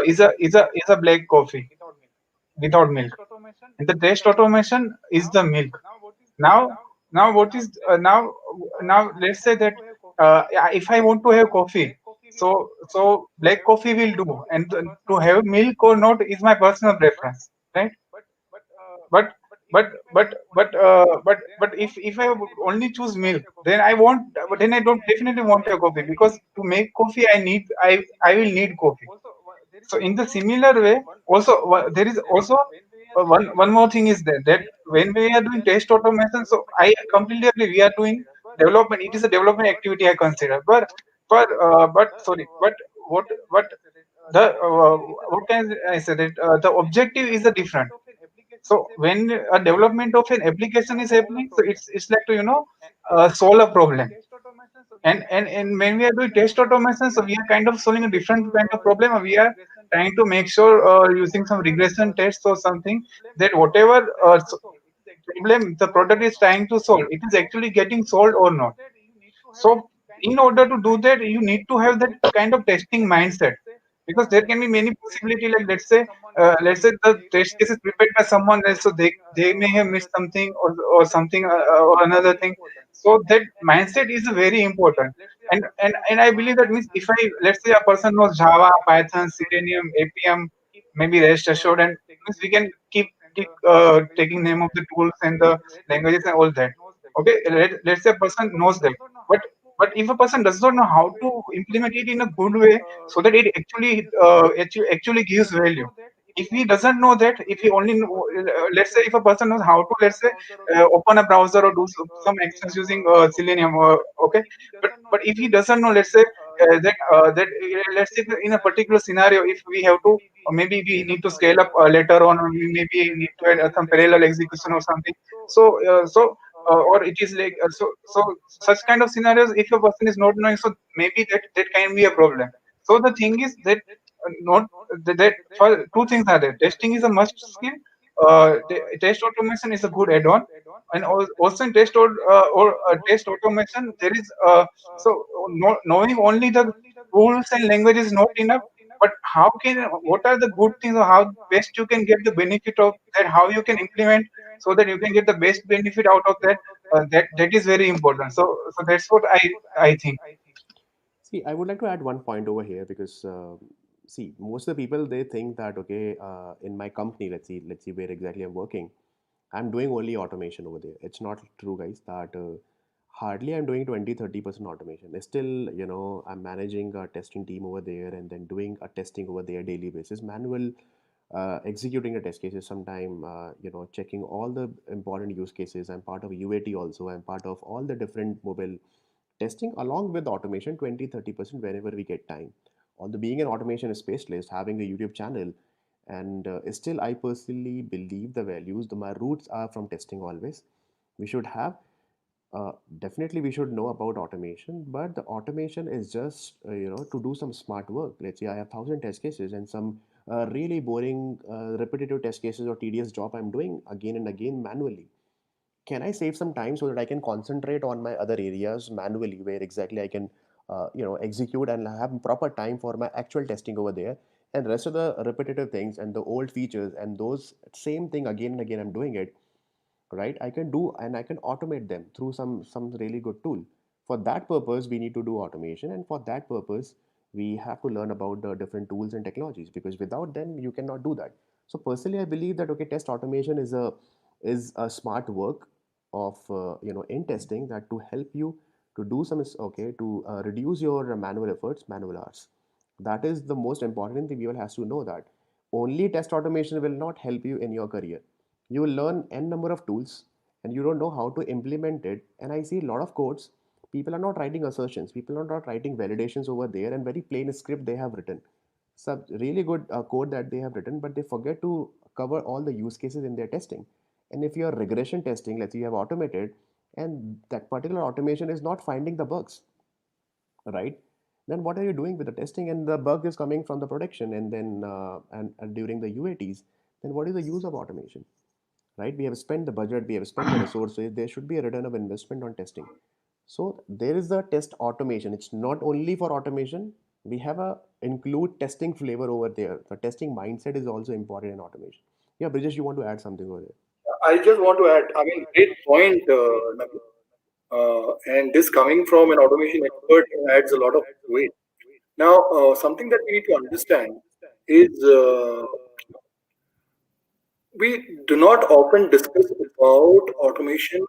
is a black coffee without milk, and the test automation is the milk. Now what is now let's say that yeah, if I want to have coffee, so black coffee will do, and to have milk or not is my personal preference, right? But if I would only choose milk, then I won't. But then I don't definitely want a coffee, because to make coffee I will need coffee. So in the similar way, also there is also one more thing is that when we are doing test automation, so I completely agree, we are doing development. It is a development activity I consider, but sorry, but the what can I say that the objective is a different. So when a development of an application is happening, so it's like to solve a problem. And when we are doing test automation, so we are kind of solving a different kind of problem. We are trying to make sure using some regression tests or something, that whatever problem the product is trying to solve, it is actually getting solved or not. So in order to do that, you need to have that kind of testing mindset, because there can be many possibility. Like let's say the test case is prepared by someone else, so they may have missed something, or something or another thing. So that mindset is very important. And I believe that means, if I let's say a person knows Java, Python, Selenium, APM, maybe rest assured, and means we can keep taking name of the tools and the languages and all that. Okay, let's say a person knows that, but if a person does not know how to implement it in a good way, so that it actually gives value. If he doesn't know that, if he only know, let's say if a person knows how to, let's say, open a browser or do some actions using Selenium, okay, but if he doesn't know, let's say, let's say in a particular scenario, if we have to, or maybe we need to scale up later on, or we maybe need to add some parallel execution or something. Or it is like such kind of scenarios, if a person is not knowing, so maybe that can be a problem. So the thing is that not that for two things are there. Testing is a must skill. Test automation is a good add-on, and also in test automation there is knowing only the tools and language is not enough. But how can what are the good things, or how best you can get the benefit of that, how you can implement, so that you can get the best benefit out of that. That is very important. So that's what I think.
See, I would like to add one point over here because see, most of the people they think that okay, in my company, let's see where exactly I'm working. I'm doing only automation over there. It's not true, guys. That hardly I'm doing 20-30% automation. Still, I'm managing a testing team over there and then doing a testing over there daily basis, manual, executing the test cases. Sometime, checking all the important use cases. I'm part of UAT also. I'm part of all the different mobile testing along with automation 20-30% whenever we get time. Although being an automation specialist, having a YouTube channel, and still I personally believe the values, my roots are from testing always. We should have Uh, Definitely, we should know about automation, but the automation is just to do some smart work. Let's say I have 1,000 test cases and some really boring, repetitive test cases or tedious job I'm doing again and again manually. Can I save some time so that I can concentrate on my other areas manually, where exactly I can execute and have proper time for my actual testing over there, and rest of the repetitive things and the old features and those same thing again and again I'm doing it, right? I can do and I can automate them through some really good tool. For that purpose we need to do automation, and for that purpose we have to learn about the different tools and technologies, because without them you cannot do that. So personally I believe that okay, test automation is a smart work of in testing, that to help you to do some okay to reduce your manual efforts, manual hours. That is the most important thing. People has to know that only test automation will not help you in your career. You will learn n number of tools and you don't know how to implement it. And I see a lot of codes, people are not writing assertions, people are not writing validations over there, and very plain script they have written some really good code that they have written, but they forget to cover all the use cases in their testing. And if your regression testing, let's say you have automated, and that particular automation is not finding the bugs, right? Then what are you doing with the testing, and the bug is coming from the production, and then and during the UATs, then what is the use of automation? Right? We have spent the budget, we have spent the resources, there should be a return of investment on testing. So there is a test automation. It's not only for automation. We have a include testing flavor over there. The testing mindset is also important in automation. Yeah, Brijesh, you want to add something over there?
I just want to add, I mean, great point, Naveen. And this coming from an automation expert adds a lot of weight. Now, something that we need to understand is we do not often discuss about automation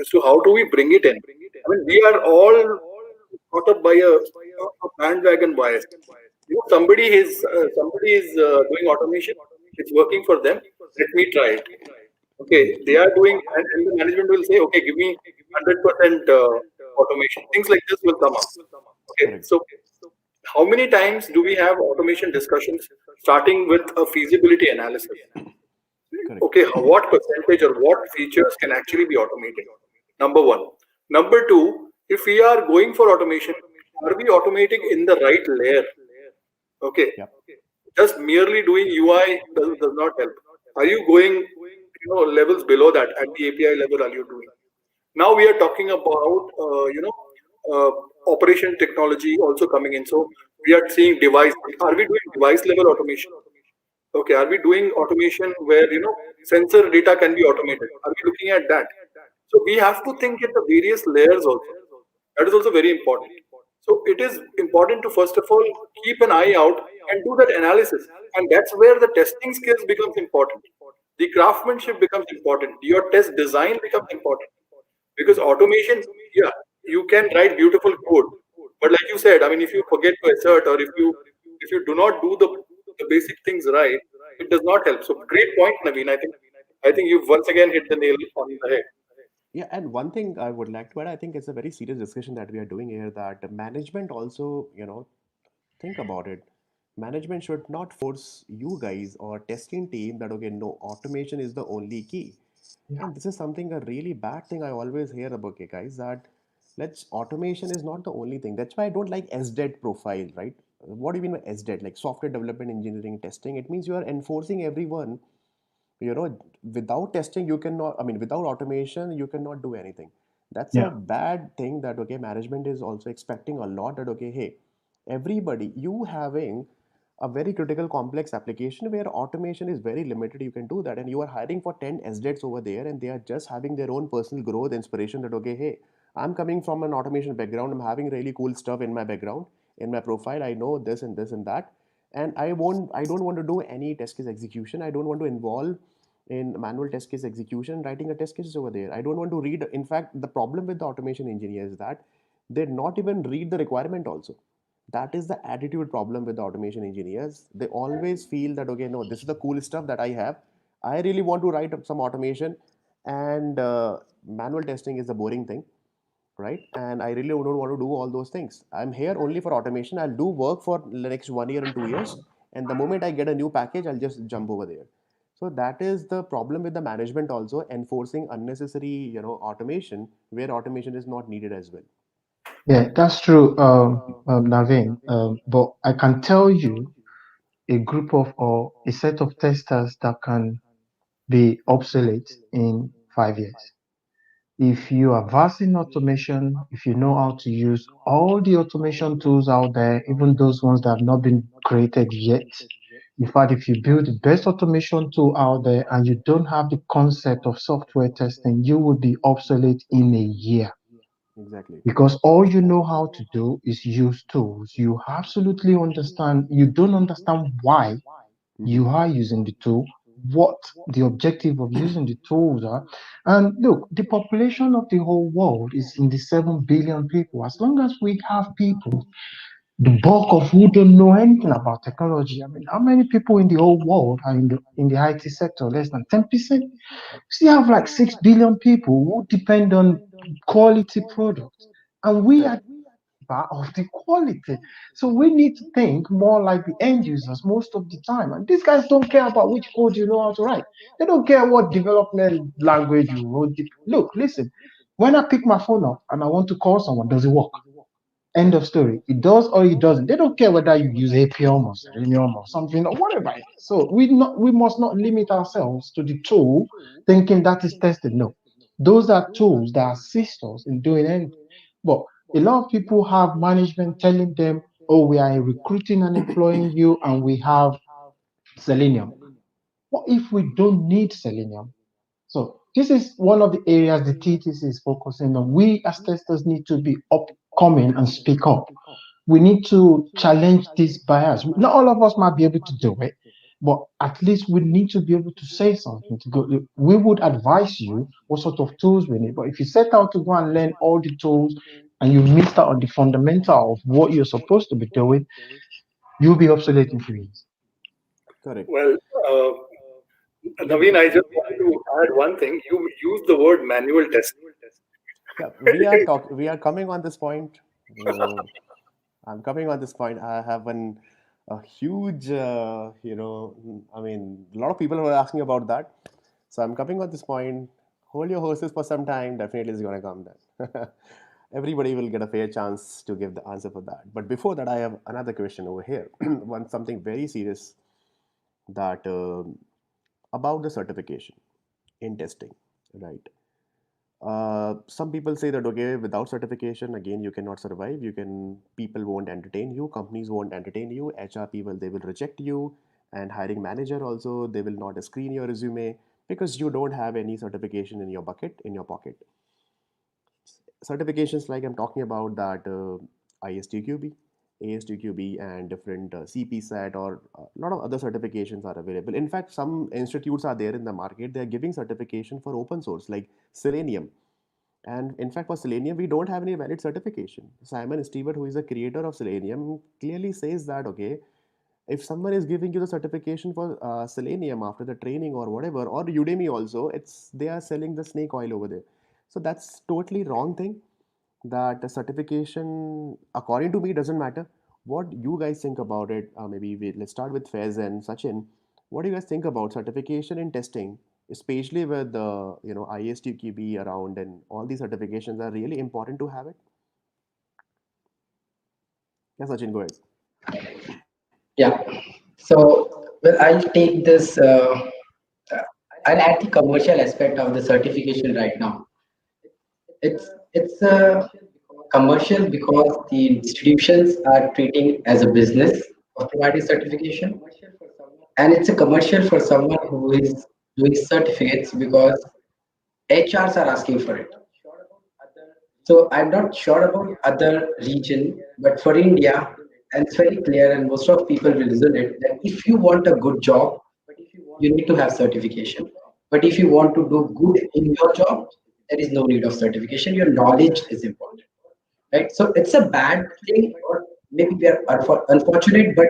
as to how do we bring it in. I mean, we are all caught up by a bandwagon bias. You know, somebody is doing automation. It's working for them. Let me try it. Okay, they are doing, and the management will say, okay, give me 100% automation. Things like this will come up. Okay,
Correct.
so how many times do we have automation discussions starting with a feasibility analysis?
Correct.
Okay, what percentage or what features can actually be automated? Number one. Number two, if we are going for automation, are we automating in the right layer? Okay,
Yep.
just merely doing UI does not help. Are you going, levels below that at the API level? Are you doing? Now we are talking about, operation technology also coming in. So we are seeing device. Are we doing device level automation? Okay, are we doing automation where sensor data can be automated? Are we looking at that? So we have to think at the various layers also. That is also very important. So it is important to first of all keep an eye out and do that analysis, and that's where the testing skills becomes important. The craftsmanship becomes important. Your test design becomes important because automation, yeah, you can write beautiful code, but like you said, I mean, if you forget to assert or if you do not do the basic things right, it does not help. So great point, Naveen. I think you've once again hit the nail on the head.
Yeah, and one thing I would like to add, I think it's a very serious discussion that we are doing here, that the management also, think about it. Management should not force you guys or testing team that okay, no, automation is the only key.
Yeah.
And this is something a really bad thing I always hear about, okay, guys, that let's automation is not the only thing. That's why I don't like SDET profile, right? What do you mean by SDET? Like software development engineering testing. It means you are enforcing everyone, without testing you cannot, I mean without automation you cannot do anything. That's a
Yeah.
bad thing, that okay, management is also expecting a lot, that okay, hey, everybody, you having a very critical complex application where automation is very limited, you can do that, and you are hiring for 10 SDETs over there, and they are just having their own personal growth inspiration, that okay, hey, I'm coming from an automation background, I'm having really cool stuff in my background, in my profile, I know this and this and that, and I don't want to do any test case execution, I don't want to involve in manual test case execution, writing a test cases over there. I don't want to read. In fact, the problem with the automation engineers is that they not even read the requirement also. That is the attitude problem with the automation engineers. They always feel that okay, no, this is the cool stuff that I have. I really want to write up some automation, and manual testing is the boring thing, right? And I really don't want to do all those things. I'm here only for automation. I'll do work for the next 1 year and 2 years, and the moment I get a new package, I'll just jump over there. So that is the problem with the management also, enforcing unnecessary, automation where automation is not needed as well.
Yeah, that's true, Naveen. But I can tell you a group of or a set of testers that can be obsolete in 5 years. If you are vast in automation, if you know how to use all the automation tools out there, even those ones that have not been created yet, in fact, if you build the best automation tool out there and you don't have the concept of software testing, you will be obsolete in a year.
Exactly.
Because all you know how to do is use tools. You don't understand why
Hmm.
you are using the tool, what the objective of using the tools are. And look, the population of the whole world is in the 7 billion people. As long as we have people, the bulk of who don't know anything about technology. I mean, how many people in the whole world are in the IT sector? Less than 10%. So you have like 6 billion people who depend on quality products. And we are
Correct.
of the quality. So we need to think more like the end users most of the time. And these guys don't care about which code you know how to write. They don't care what development language you wrote. Look, listen. When I pick my phone up and I want to call someone, does it work? End of story. It does or it doesn't. They don't care whether you use APM or Selenium or something or whatever it is. So we must not limit ourselves to the tool thinking that is tested. No. Those are tools that assist us in doing anything. But a lot of people have management telling them, oh, we are recruiting and employing you and we have Selenium. What if we don't need Selenium? So this is one of the areas the TTC is focusing on. We as testers need to be upcoming and speak up. We need to challenge this bias. Not all of us might be able to do it, but at least we need to be able to say something to go. Look, we would advise you what sort of tools we need. But if you set out to go and learn all the tools and you missed out on the fundamental of what you're supposed to be doing, you'll be obsolete in 3 years.
Correct.
Well, uh, Naveen, I just want to add one thing. You used the word manual testing.
Yeah, we are coming on this point. Uh, I'm coming on this point. I have a huge, I mean, a lot of people were asking about that. So I'm coming on this point. Hold your horses for some time. Definitely, it's going to come then. Everybody will get a fair chance to give the answer for that. But before that, I have another question over here. One something very serious that about the certification in testing, right? Some people say that okay, without certification, again, you cannot survive. People won't entertain you, companies won't entertain you, HR people they will reject you, and hiring manager also they will not screen your resume because you don't have any certification in your bucket in your pocket. Certifications like I'm talking about that ISTQB, ASTQB, and different CP or a lot of other certifications are available. In fact, some institutes are there in the market. They are giving certification for open source like Selenium, and in fact, for Selenium, we don't have any valid certification. Simon Stewart, who is the creator of Selenium, clearly says that, okay, if someone is giving you the certification for Selenium after the training or whatever, or Udemy also, they are selling the snake oil over there. So that's totally wrong thing. That the certification, according to me, doesn't matter. What you guys think about it? Let's start with Fez and Sachin. What do you guys think about certification in testing, especially with the ISTQB around and all these certifications are really important to have it? Yeah, Sachin, go ahead.
Yeah. So, well, I'll take this. Uh, I'll add the commercial aspect of the certification right now. It's commercial because the institutions are treating as a business of providing certification, and it's a commercial for someone who is doing certificates because HRs are asking for it. So I'm not sure about other region, but for India, and it's very clear, and most of people will resonate that if you want a good job, you need to have certification. But if you want to do good in your job, there is no need of certification. Your knowledge is important, right? So it's a bad thing, or maybe we are unfortunate, but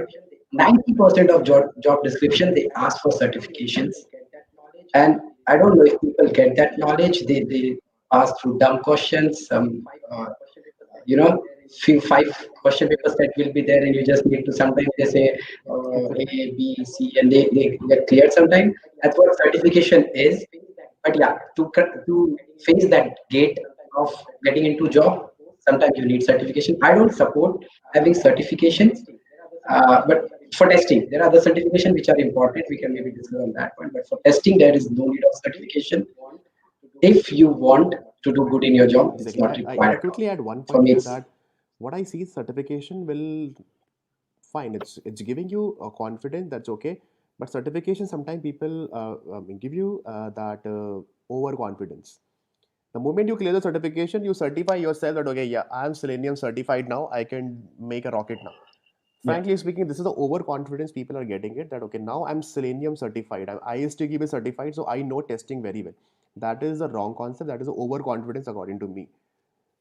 90% of job description they ask for certifications, and I don't know if people get that knowledge. They pass through dumb questions, some uh, few five question papers that will be there, and you just need to sometimes they say A, B, C, and they get cleared sometime. That's what certification is. But yeah, to face that gate of getting into job, sometimes you need certification. I don't support having certifications, but for testing, there are other certification which are important. We can maybe discuss on that one. But for testing, there is no need of certification. If you want to do good in your job, it's
Exactly.
not
I can
required at all.
quickly add one
For
point
me,
here
it's
that what I see certification will fine. It's giving you a confidence, that's okay. But certification sometimes people give you that overconfidence. The moment you clear the certification, you certify yourself that okay, yeah, I am Selenium certified now. I can make a rocket now.
yeah.
Frankly speaking, this is the overconfidence people are getting it that okay, now I'm Selenium certified. I'm ISTQB certified, so I know testing very well. That is the wrong concept. That is the overconfidence according to me,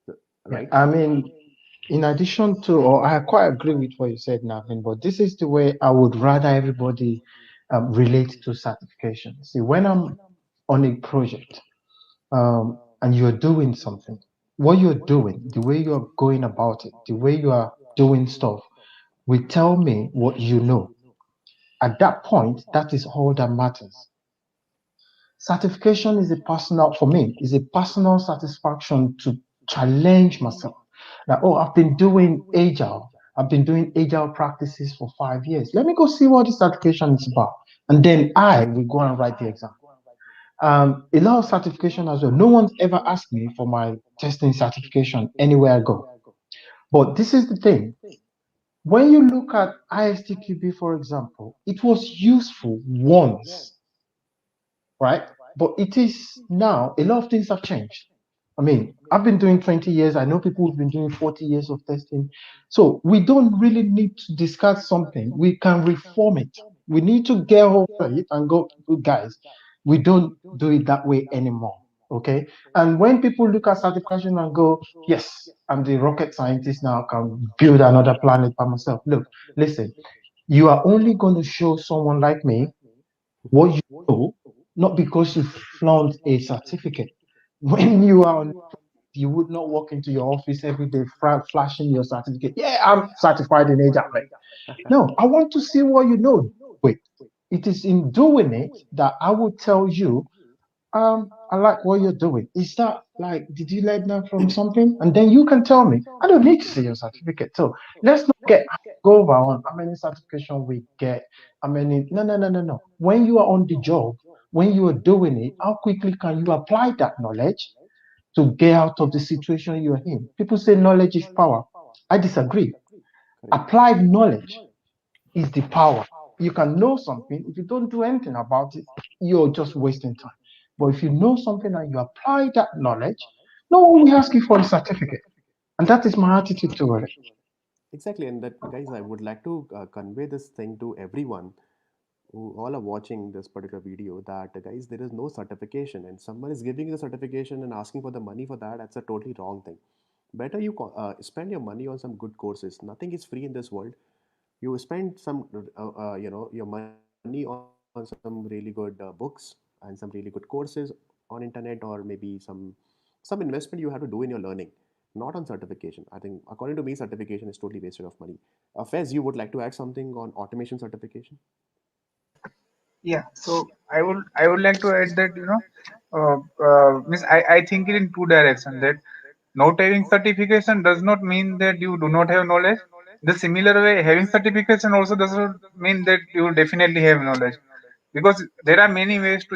Yeah,
right?
I mean, in addition to, or I quite agree with what you said, Navin, but this is the way I would rather everybody relate to certification. See, when I'm on a project and you're doing something, what you're doing, the way you're going about it, the way you are doing stuff, will tell me what you know. At that point, that is all that matters. Certification is a personal, for me, is a personal satisfaction to challenge myself. Like, oh, I've been doing agile. I've been doing agile practices for 5 years. Let me go see what this certification is about. And then I will go and write the exam. A lot of certification as well. No one's ever asked me for my testing certification anywhere I go. But this is the thing. When you look at ISTQB, for example, it was useful once, right? But it is now, a lot of things have changed. I mean, I've been doing 20 years. I know people who've been doing 40 years of testing. So we don't really need to discuss something. We can reform it. We need to get over it and go, "Look, guys, we don't do it that way anymore." Okay. And when people look at certification and go, yes, I'm the rocket scientist now, I can build another planet by myself. Look, listen, you are only going to show someone like me what you know, not because you flaunt a certificate. When you are on, you would not walk into your office every day flashing your certificate. Yeah, I'm certified in agile. No, I want to see what you know. Wait, it is in doing it that I will tell you, I like what you're doing. Is that like, did you learn that from something? And then you can tell me. I don't need to see your certificate. So let's not get go over on how many certification we get. How many? No, no, no, no, no. When you are on the job, when you are doing it, how quickly can you apply that knowledge to get out of the situation you're in? People say knowledge is power. I disagree.
Correct.
Applied knowledge is the power. You can know something. If you don't do anything about it, you're just wasting time. But if you know something and you apply that knowledge, no one will ask you for a certificate. And that is my attitude toward it.
Exactly, and that guys, I would like to convey this thing to everyone who all are watching this particular video that guys, there is no certification, and someone is giving you the certification and asking for the money for that. That's a totally wrong thing. Better you spend your money on some good courses. Nothing is free in this world. You spend some your money on some really good books and some really good courses on internet, or maybe some investment you have to do in your learning, not on certification. I think according to me certification is totally wasted of money. Fez, you would like to add something on automation certification?
Yeah, so I would like to add that means I think it in two directions, that not having certification does not mean that you do not have knowledge. The similar way, having certification also does not mean that you definitely have knowledge, because there are many ways to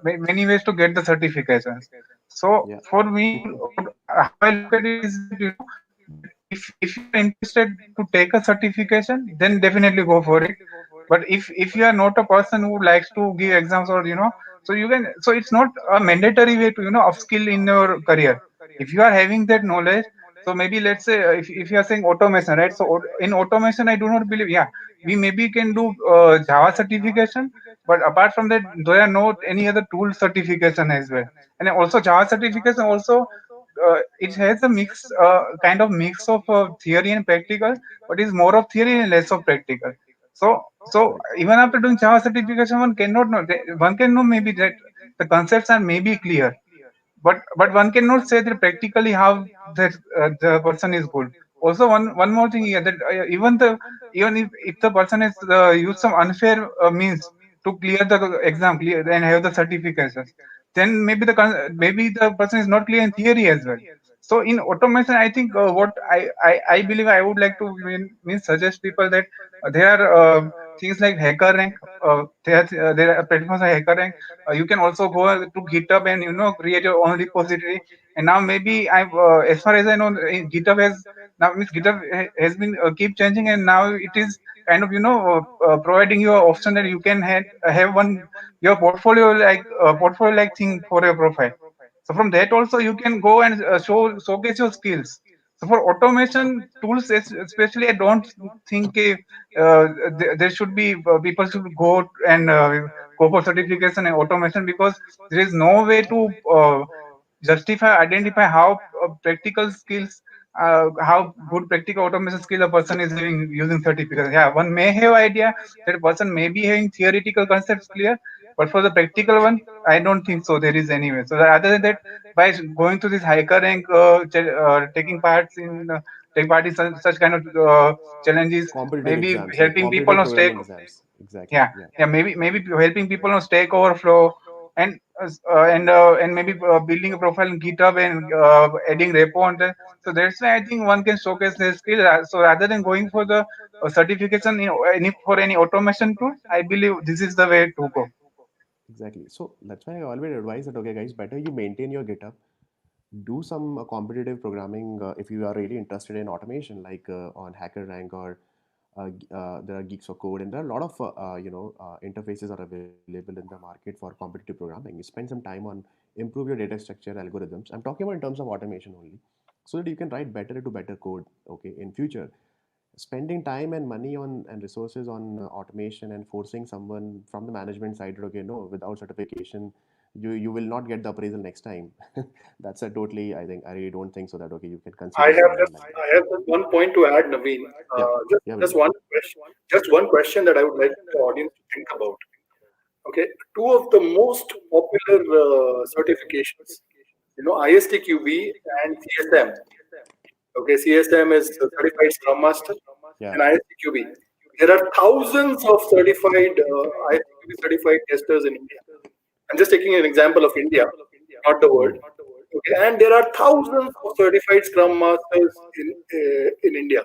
many ways to get the certifications. So
Yeah.
for me, how I look at it is that that if you are interested to take a certification, then definitely go for it. But if you are not a person who likes to give exams, or so you can, so it's not a mandatory way to upskill in your career. If you are having that knowledge, so maybe let's say, if you are saying automation, right? So in automation, I do not believe, yeah, we maybe can do Java certification, but apart from that, there are not any other tool certification as well. And also Java certification also, it has a kind of mix of theory and practical, but is more of theory and less of practical. So
Correct.
even after doing Java certification, one cannot know, one can know maybe that the concepts are maybe clear, but one cannot say that practically how that the person is good. Also, one more thing here, that even if the person is use some unfair means to clear the exam, clear and have the certifications, then maybe the person is not clear in theory as well. So in automation, I think what I believe I would like to mean suggest people that there are things like hacker rank. There are platforms like hacker rank. You can also go to GitHub and create your own repository. And now maybe as far as I know, GitHub has now means GitHub has been keep changing, and now it is kind of providing you an option that you can have one your portfolio like thing for your profile. So from that also you can go and showcase your skills. So for automation tools, especially, I don't think there should be people should go and go for certification and automation, because there is no way to identify how practical skills, how good practical automation skill a person is having using certificates. Yeah, one may have idea that a person may be having theoretical concepts clear, but for the practical one, I don't think so. There is any way. So other than that, by going to this hiker rank, taking parts in take part in such kind of challenges,
Competitive
maybe
exams, like
helping people
competitive
on stake.
programming exams. Exactly.
Yeah,
Yeah.
yeah, maybe helping people on Stack Overflow, and maybe building a profile in GitHub and adding repo on that. So that's why I think one can showcase their skill. So rather than going for the certification for any automation tool, I believe this is the way to go.
Exactly. So that's why I always advise that, okay, guys, better you maintain your GitHub, do some competitive programming if you are really interested in automation, like on HackerRank or there are Geeks of Code, and there are a lot of interfaces are available in the market for competitive programming. You spend some time on improve your data structure algorithms. I'm talking about in terms of automation only, so that you can write better to better code. Okay, in future, spending time and money on and resources on automation and forcing someone from the management side to, okay, no, without certification you will not get the appraisal next time. That's a totally, I think, I really don't think so that, okay, you can
I
consider
have
someone
just
like that.
I have just one point to add, Naveen.
Yeah,
Just
yeah,
just
Vijay.
one question. Just one question that I would like the audience to think about. Okay, two of the most popular certifications, ISTQB and CSM. Okay, CSM is Certified Scrum Master,
Yeah,
and ISTQB. There are thousands of certified ISTQB certified testers in India. I'm just taking an example of India, not the world.
mm,
Okay, and there are thousands of certified Scrum Masters in India.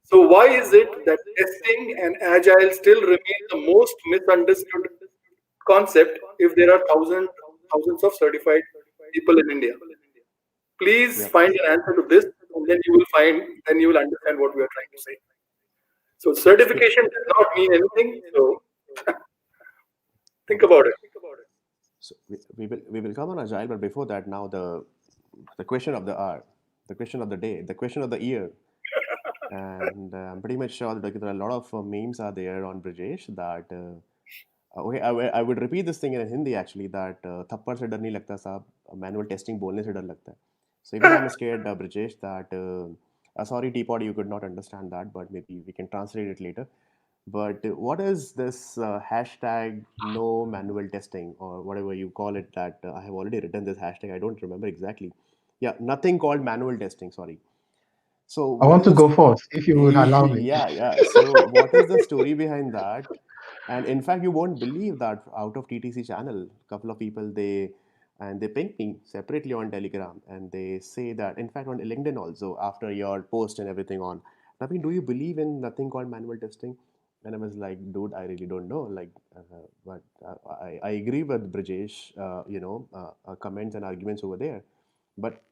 So why is it that testing and agile still remain the most misunderstood concept if there are thousands of certified people in India? Please
yeah.
find an answer to this, and then you will understand what we are trying to say. So certification does not mean anything. So think
Okay,
about it.
so we will come on agile, but before that, now the question of the hour, the question of the day, the question of the year. And I'm pretty much sure that, okay, there are a lot of memes are there on Brijesh that okay, I would repeat this thing in Hindi actually, that थप्पड़ से डर नहीं लगता साहब, manual testing बोलने से डर लगता है. So even I'm scared, Brijesh, that sorry Teapot, you could not understand that, but maybe we can translate it later. But what is this hashtag no manual testing or whatever you call it? That I have already written this hashtag. I don't remember exactly. Yeah, nothing called manual testing. Sorry. So
I
what
want
is
to
this?
go first, if you would allow me.
Yeah, yeah. So what is the story behind that? And in fact, you won't believe that out of TTC channel, a couple of people they ping me separately on Telegram and they say that, in fact, on LinkedIn also, after your post and everything on, Naveen, do you believe in nothing called manual testing? And I was like, dude, I really don't know. Like, but I agree with Brijesh, comments and arguments over there. But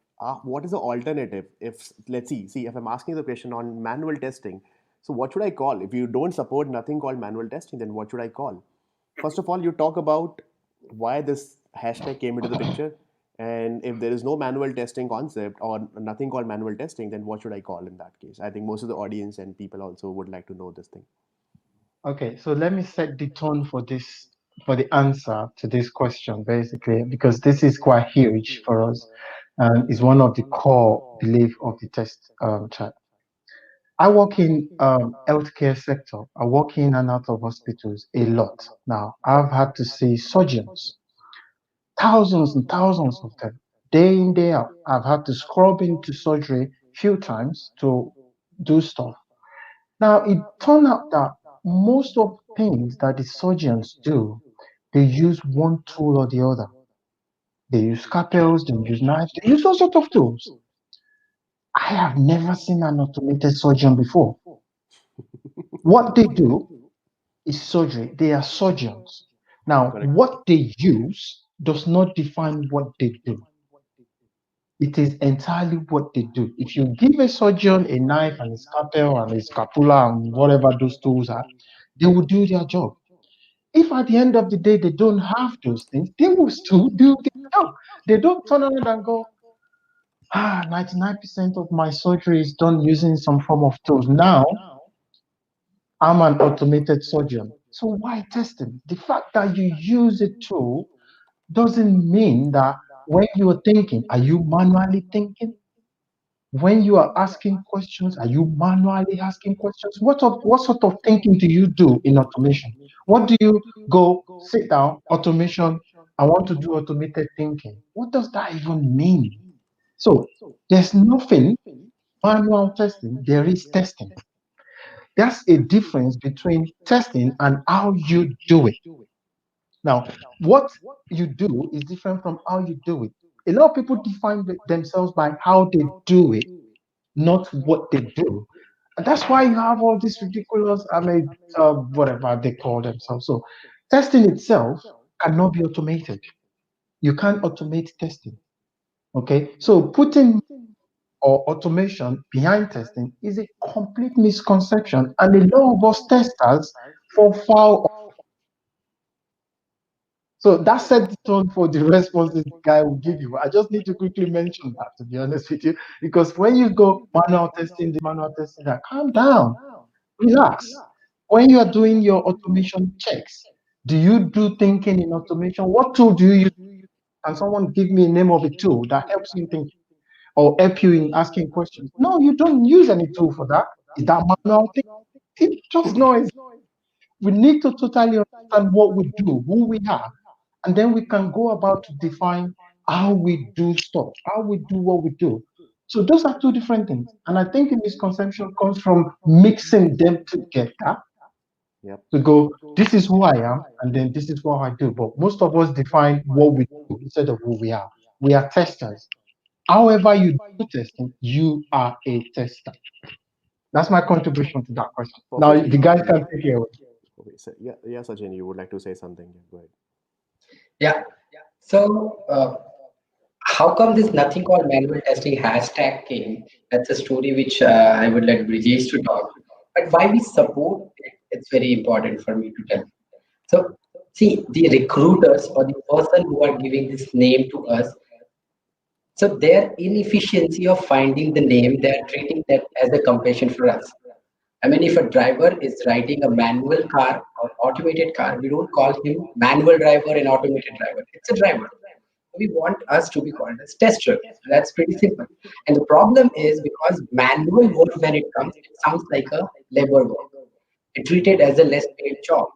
what is the alternative? If let's see, if I'm asking the question on manual testing, so what should I call? If you don't support nothing called manual testing, then what should I call? First of all, you talk about why this hashtag came into the picture, and if there is no manual testing concept or nothing called manual testing, then what should I call in that case? I think most of the audience and people also would like to know this thing.
Okay, so let me set the tone for this, for the answer to this question, basically, because this is quite huge for us and is one of the core belief of the test chat. I work in healthcare sector. I work in and out of hospitals a lot. Now, I've had to see surgeons, thousands and thousands of them. Day in, day out. I've had to scrub into surgery few times to do stuff. Now, it turned out that most of the things that the surgeons do, they use one tool or the other. They use scalpels, they use knives, they use all sorts of tools. I have never seen an automated surgeon before. What they do is surgery. They are surgeons. Now,
Correct.
what they use does not define what they do. It is entirely what they do. If you give a surgeon a knife and a scalpel and a scapula and whatever those tools are, they will do their job. If at the end of the day they don't have those things, they will still do their job. They don't turn around and go, 99% of my surgery is done using some form of tools. Now I'm an automated surgeon. So why testing? The fact that you use a tool doesn't mean that when you are thinking, are you manually thinking? When you are asking questions, are you manually asking questions? What sort of thinking do you do in automation? What do you go sit down, automation? I want to do automated thinking. What does that even mean? So there's nothing manual testing, there is testing. That's a difference between testing and how you do it. Now, what you do is different from how you do it. A lot of people define themselves by how they do it, not what they do. And that's why you have all these ridiculous, whatever they call themselves. So, testing itself cannot be automated. You can't automate testing. Okay. So, putting or automation behind testing is a complete misconception. And a lot of us testers fall foul. So that set the tone for the responses the guy will give you. I just need to quickly mention that, to be honest with you, because when you go manual testing, the manual testing, that calm down, relax. When you are doing your automation checks, do you do thinking in automation? What tool do you use? Can someone give me a name of a tool that helps you think or help you in asking questions? No, you don't use any tool for that. Is that manual thing? It's just noise. We need to totally understand what we do, who we are, and then we can go about to define how we do stuff, how we do what we do. So those are two different things. And I think the misconception comes from mixing them together
Yep.
to go, this is who I am, and then this is what I do. But most of us define what we do instead of who we are. We are testers. However, you do testing, you are a tester. That's my contribution to that question. Now,
Perfectly.
the guys
Yeah.
can take it away.
Okay. So, yeah, yeah, Sachin, you would like to say something? Yeah, go ahead.
Yeah. So, how come this nothing called manual testing hashtag came? That's a story which I would let Brijesh to talk. But why we support it, it's very important for me to tell. So, see, the recruiters or the person who are giving this name to us, so their inefficiency of finding the name, they are treating that as a compassion for us. I mean, if a driver is riding a manual car or automated car, we don't call him manual driver and automated driver. It's a driver. We want us to be called as tester. That's pretty simple. And the problem is because manual work, when it comes, it sounds like a labor work. It's treated as a less paid job.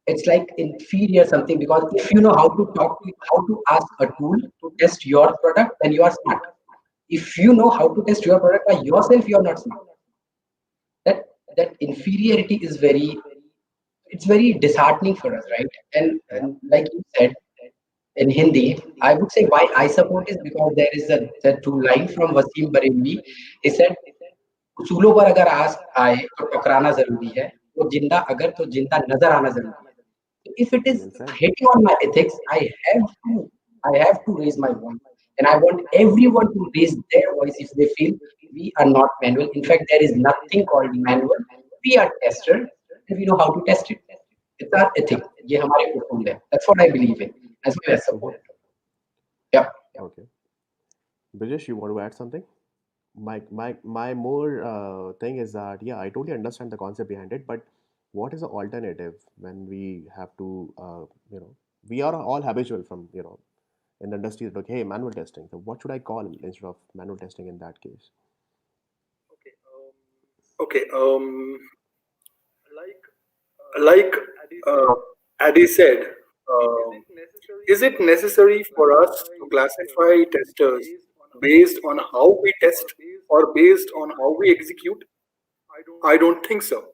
It's like inferior something because if you know how to talk to, how to ask a tool to test your product, then you are smart. If you know how to test your product by yourself, you are not smart. That that inferiority is very, it's very disheartening for us, right? And like you said in Hindi, I would say why I support is because there is a two line from Wasim Bareilly. He said, "उसूलों पर अगर आस आए तो टकराना जरूरी है, वो जिंदा अगर तो जिंदा नजर आना जरूरी है." If it is
Well said.
hitting on my ethics, I have to raise my voice, and I want everyone to raise their voice if they feel we are not manual. In fact, there is nothing called manual. We are tester, and we know how to test it. It's our ethic. ये हमारे उसूल है. That's what I believe in. That's why I
Hmm.
support it. Yeah.
Okay. Brijesh, you want to add something? My more thing is that, yeah, I totally understand the concept behind it, but what is the alternative when we have to, we are all habitual from, in the industry, like, hey, manual testing. So what should I call instead of manual testing in that case?
Okay. Like uh, Addy said, um, Is it necessary for us to classify testers based on how we test or based on how we execute? I don't think so.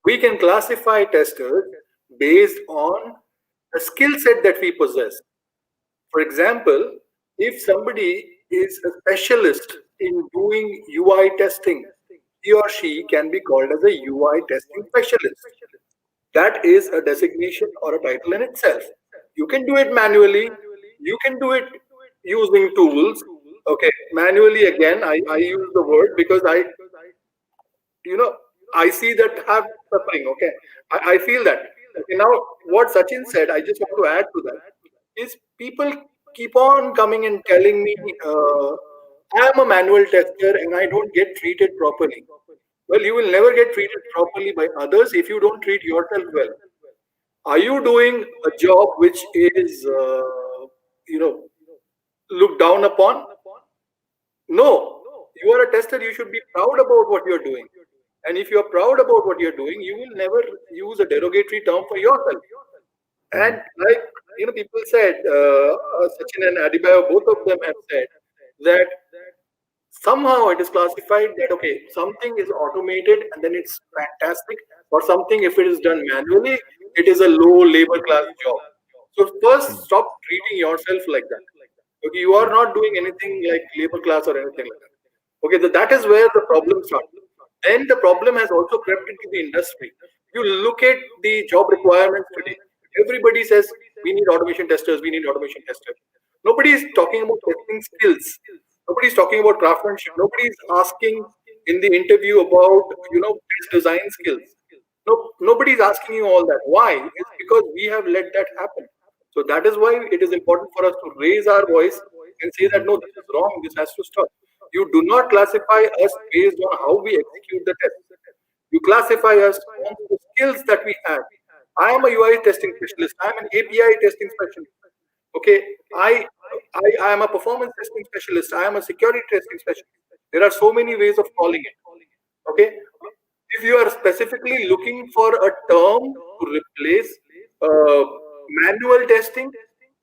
We can classify testers based on the skill set that we possess. For example, if somebody is a specialist in doing UI testing, he or she can be called as a UI testing specialist. That is a designation or a title in itself. You can do it manually, you can do it using tools. Okay, manually again, I use the word because you know, I see that have suffering. Okay, I feel that. Okay, now what Sachin said, I just want to add to that is people keep on coming and telling me, I am a manual tester and I don't get treated properly. Well, you will never get treated properly by others if you don't treat yourself well. Are you doing a job which is, you know, looked down upon? No, you are a tester. You should be proud about what you're doing. And if you're proud about what you're doing, you will never use a derogatory term for yourself. And
Mhm.
like people said, Sachin and Adibayo, both of them have said that somehow it is classified that okay, something is automated and then it's fantastic, or something if it is done manually, it is a low labor class job. So first,
Mm.
stop treating yourself like that. Okay, you are
True.
not doing anything like labor class or anything like that. Okay, that is where the problem starts. Then the problem has also crept into the industry. You look at the job requirements today. Everybody says we need automation testers, we need automation testers. Nobody is talking about testing skills. Nobody is talking about craftsmanship. Nobody is asking in the interview about test design skills. No, nobody is asking you all that. Why? It's because we have let that happen. So that is why it is important for us to raise our voice and say that
Mhm.
no, this is wrong. This has to stop. You do not classify us based on how we execute the test. You classify us on the skills that we have. I am a UI testing specialist. I am an API testing specialist. Okay, I am a performance testing specialist. I am a security testing specialist. There are so many ways of calling it. Okay, if you are specifically looking for a term to replace uh, manual testing,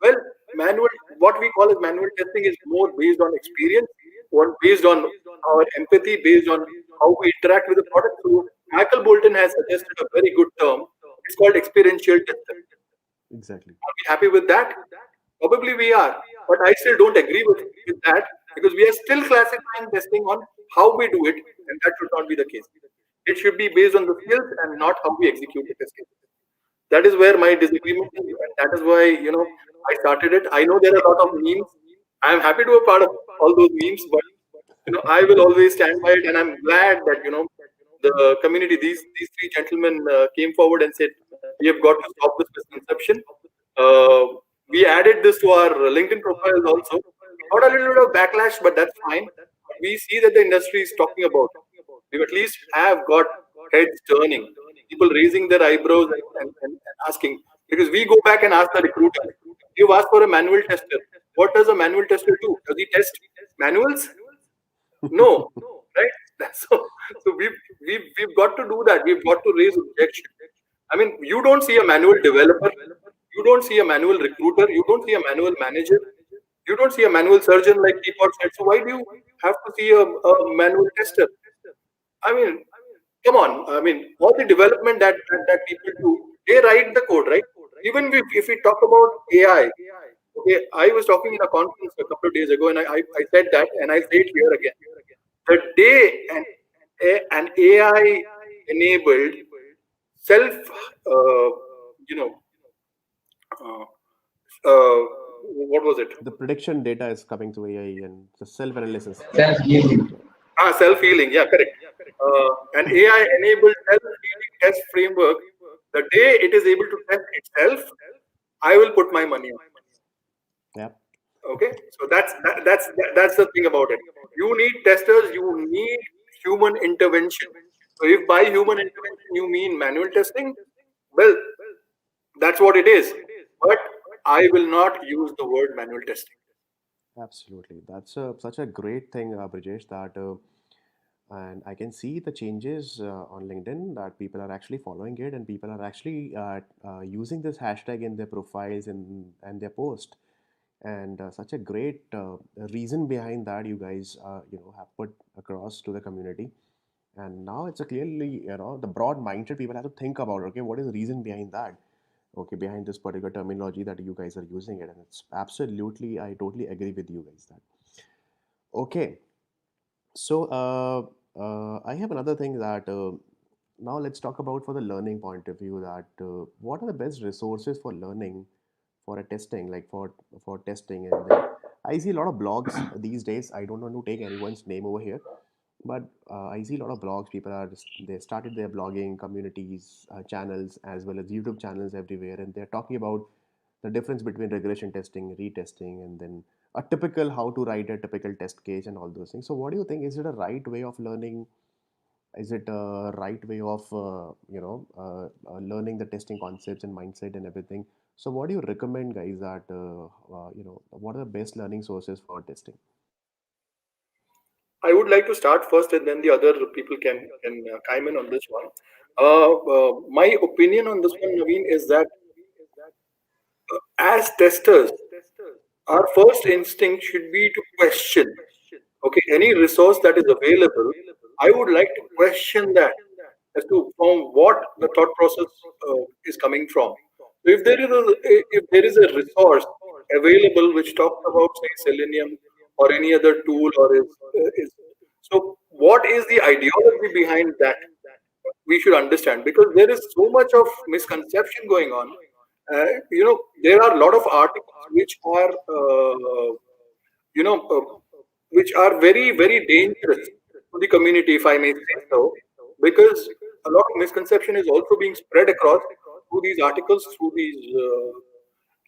well, manual what we call as manual testing is more based on experience, one based on our empathy, based on how we interact with the product. So Michael Bolton has suggested a very good term. It's called experiential tester.
Exactly.
Are we happy with that? Probably we are, but I still don't agree with that because we are still classifying testing on how we do it, and that should not be the case. It should be based on the skills and not how we execute the testing. That is where my disagreement is, and that is why I started it. I know there are a lot of memes. I am happy to be a part of all those memes, but I will always stand by it, and I'm glad that the community, these three gentlemen came forward and said we have got to stop this misconception. Uh, we added this to our LinkedIn profiles also. We got a little bit of backlash, but that's fine. We see that the industry is talking about it. We at least have got heads turning, people raising their eyebrows and asking. Because we go back and ask the recruiter, you've asked for a manual tester. What does a manual tester do? Does he test manuals? No, right? So we've got to do that. We've got to raise objection. I mean, you don't see a manual developer, you don't see a manual recruiter, you don't see a manual manager, you don't see a manual surgeon like Teapot said. So why do you have to see a manual tester? I mean, come on. I mean, all the development that people do, they write the code, right? Even if we talk about AI, okay, I was talking in a conference a couple of days ago, and I said that, and I say it here again. The day an AI enabled self, uh, you know, uh, uh, what was it?
The prediction data is coming through AI and the self analysis.
Self healing.
Self healing. Yeah, correct. An AI enabled self healing test framework. The day it is able to test itself, I will put my money on.
Yeah.
Okay, so that's the thing about it. You need testers. You need human intervention. So if by human intervention you mean manual testing, well, that's what it is. But I will not use the word manual testing.
Absolutely. That's such a great thing, Brijesh, that and I can see the changes on LinkedIn that people are actually following it, and people are actually using this hashtag in their profiles and their post. And such a great reason behind that you guys have put across to the community. And now it's a clearly, the broad mindset people have to think about. Okay, what is the reason behind that? Okay, behind this particular terminology that you guys are using it, and it's absolutely, I totally agree with you guys that. Okay, so I have another thing that now let's talk about for the learning point of view that what are the best resources for learning for a testing, like for testing. And then I see a lot of blogs these days. I don't want to take anyone's name over here, but I see a lot of blogs. People are they started their blogging communities, channels, as well as YouTube channels everywhere, and they're talking about the difference between regression testing, retesting, and then a typical how to write a typical test case and all those things. So, what do you think? Is it a right way of learning? Is it a right way of learning the testing concepts and mindset and everything? So, what do you recommend, guys? That what are the best learning sources for testing?
I would like to start first, and then the other people can chime in on this one. My opinion on this one, Naveen, is that as testers, our first instinct should be to question. Okay, any resource that is available, I would like to question that as to from what the thought process is coming from. So if there is a resource available which talks about say selenium or any other tool or is so what is the ideology behind that, we should understand, because there is so much of misconception going on. There are a lot of articles which are you know uh, which are very very dangerous to the community, if I may say so, because a lot of misconception is also being spread across through these articles, through these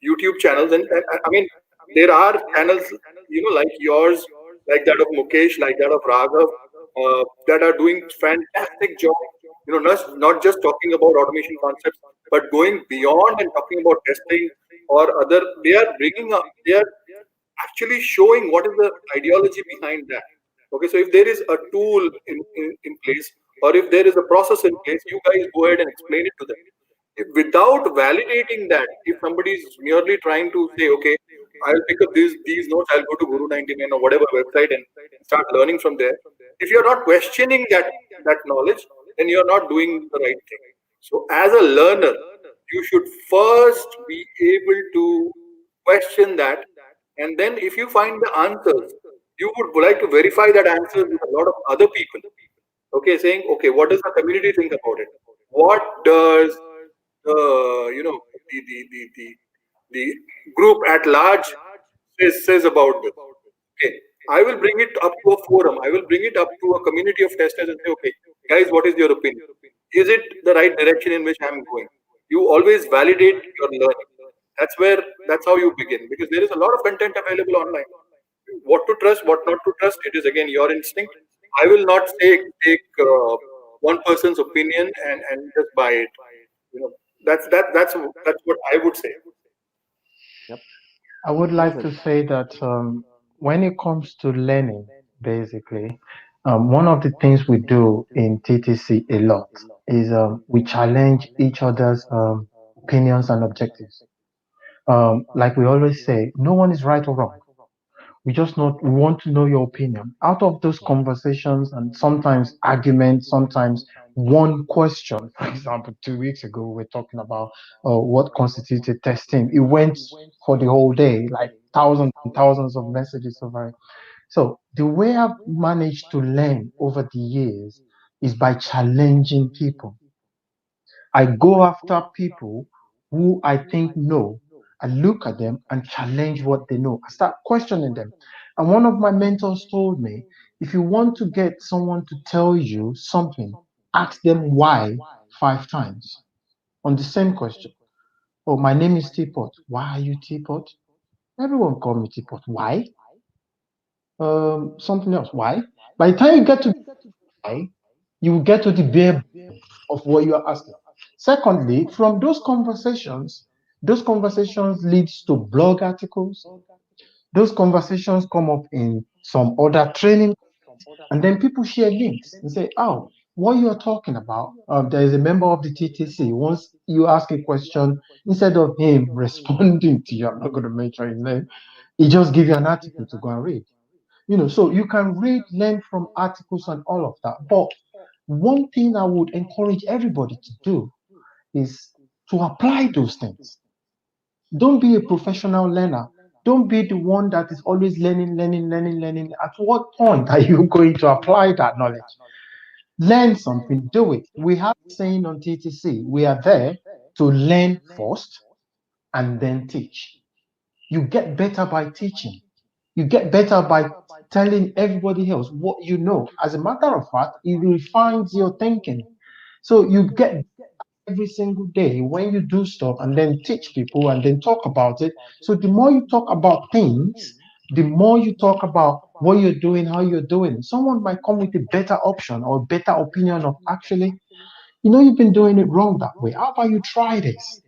YouTube channels, and I mean there are channels like yours, like that of Mukesh, like that of Raghav, that are doing fantastic job. Not just talking about automation concepts, but going beyond and talking about testing or other. They are bringing up. They are actually showing what is the ideology behind that. Okay, so if there is a tool in place, or if there is a process in place, you guys go ahead and explain it to them. Without validating that, if somebody is merely trying to say, okay, I'll pick up these notes, I'll go to Guru 99 or whatever website and start learning from there. If you're not questioning that knowledge, then you're not doing the right thing. So as a learner, you should first be able to question that, and then if you find the answers, you would like to verify that answer with a lot of other people. Okay, saying, okay, what does the community think about it? What does the group at large says about this? Okay, I will bring it up to a forum. I will bring it up to a community of testers and say, okay, guys, what is your opinion? Is it the right direction in which I'm going? You always validate your learning. That's how you begin, because there is a lot of content available online. What to trust, what not to trust, it is again your instinct. I will not take one person's opinion and just buy it. You know, that's what I would say.
Yep.
I would
Yes,
like
it.
to say that when it comes to learning, basically, one of the things we do in TTC a lot is we challenge each other's opinions and objectives. Like we always say, no one is right or wrong. We want to know your opinion. Out of those conversations and sometimes arguments, sometimes one question. For example, 2 weeks ago, we are talking about what constituted testing. It went for the whole day, like thousands and thousands of messages over it. So the way I've managed to learn over the years is by challenging people. I go after people who I think know. I look at them and challenge what they know. I start questioning them. And one of my mentors told me, if you want to get someone to tell you something, ask them why 5 times on the same question. Oh, my name is Teapot. Why are you Teapot? Everyone call me Teapot. Why? Something else. Why? By the time you get to why, you will get to the bare of what you are asking. Secondly, from those conversations leads to blog articles. Those conversations come up in some other training. And then people share links and say, oh, what you're talking about, there is a member of the TTC. Once you ask a question, instead of him responding to you, I'm not going to mention his name, he just give you an article to go and read. So you can read, learn from articles and all of that. But one thing I would encourage everybody to do is to apply those things. Don't be a professional learner. Don't be the one that is always learning, learning, learning, learning. At what point are you going to apply that knowledge? Learn something, do it. We have a saying on TTC, we are there to learn first and then teach. You get better by teaching. You get better by telling everybody else what you know. As a matter of fact, it refines your thinking. So you get every single day when you do stuff and then teach people and then talk about it. So the more you talk about things, the more you talk about what you're doing, how you're doing it. Someone might come with a better option or better opinion of actually, you've been doing it wrong that way. How about you try this?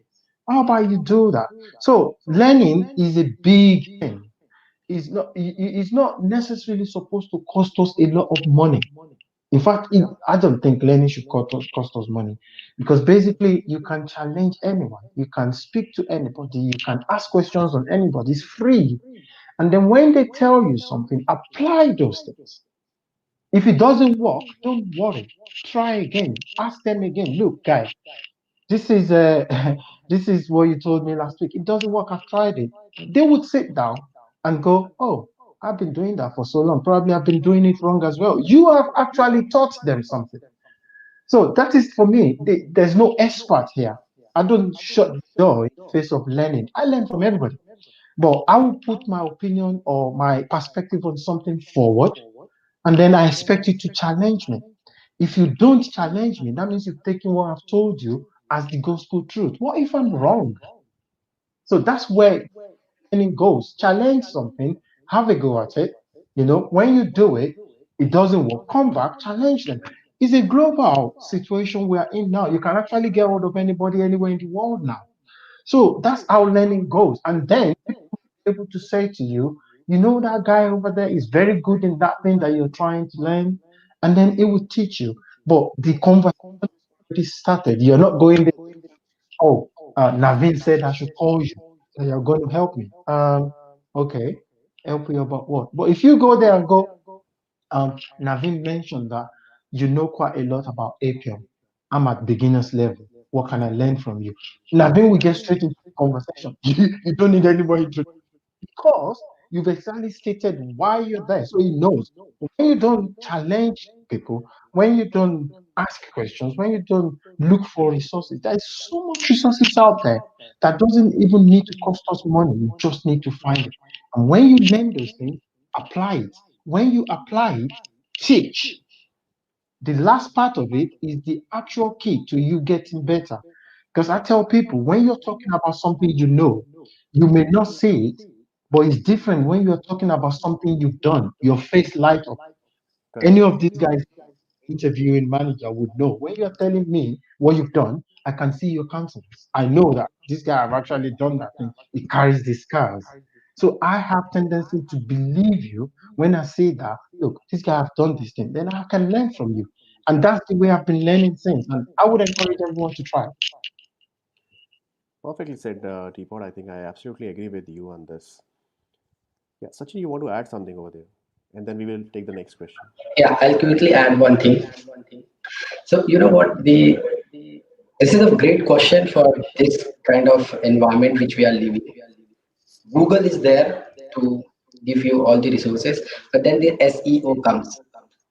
How about you do that? So learning is a big thing. It's not necessarily supposed to cost us a lot of money. In fact, I don't think learning should cost us money because basically you can challenge anyone, you can speak to anybody, you can ask questions on anybody. It's free. And then when they tell you something, apply those things. If it doesn't work, don't worry. Try again. Ask them again. Look, guy, this is this is what you told me last week. It doesn't work. I've tried it. They would sit down and go, "Oh, I've been doing that for so long. Probably I've been doing it wrong as well." You have actually taught them something. So that is for me. There's no expert here. I don't shut the door in the face of learning. I learn from everybody, but I will put my opinion or my perspective on something forward, and then I expect you to challenge me. If you don't challenge me, that means you've taken what I've told you as the gospel truth. What if I'm wrong? So that's where learning goes. Challenge something, have a go at it. When you do it, it doesn't work. Come back, challenge them. It's a global situation we are in now. You can actually get hold of anybody anywhere in the world now. So that's how learning goes. And then able to say to you, that guy over there is very good in that thing that you're trying to learn, and then it will teach you. But the conversation already started. You're not going there. Oh, Naveen said I should call you. So you're going to help me. Okay, help you about what? But if you go there and go, Naveen mentioned that you know quite a lot about APM. I'm at beginner's level. What can I learn from you? Naveen will get straight into the conversation. You don't need anybody to because you've exactly stated why you're there. So he knows. When you don't challenge people, when you don't ask questions, when you don't look for resources, there's so much resources out there that doesn't even need to cost us money. You just need to find it. And when you learn those things, apply it. When you apply it, teach. The last part of it is the actual key to you getting better. Because I tell people, when you're talking about something you may not see it, but it's different when you're talking about something you've done. Your face light up. Any
Correct.
of these guys interviewing manager would know. When you're telling me what you've done, I can see your countenance. I know that this guy have actually done that thing. He carries the scars. So I have tendency to believe you when I say that, look, this guy have done this thing, then I can learn from you. And that's the way I've been learning since. And I would encourage everyone to try.
Perfectly said, Teapot. I think I absolutely agree with you on this. Yeah, Sachin, you want to add something over there? And then we will take the next question.
Yeah, I'll quickly add one thing. So you know what, the this is a great question for this kind of environment which we are living. Google is there to give you all the resources, but then the SEO comes.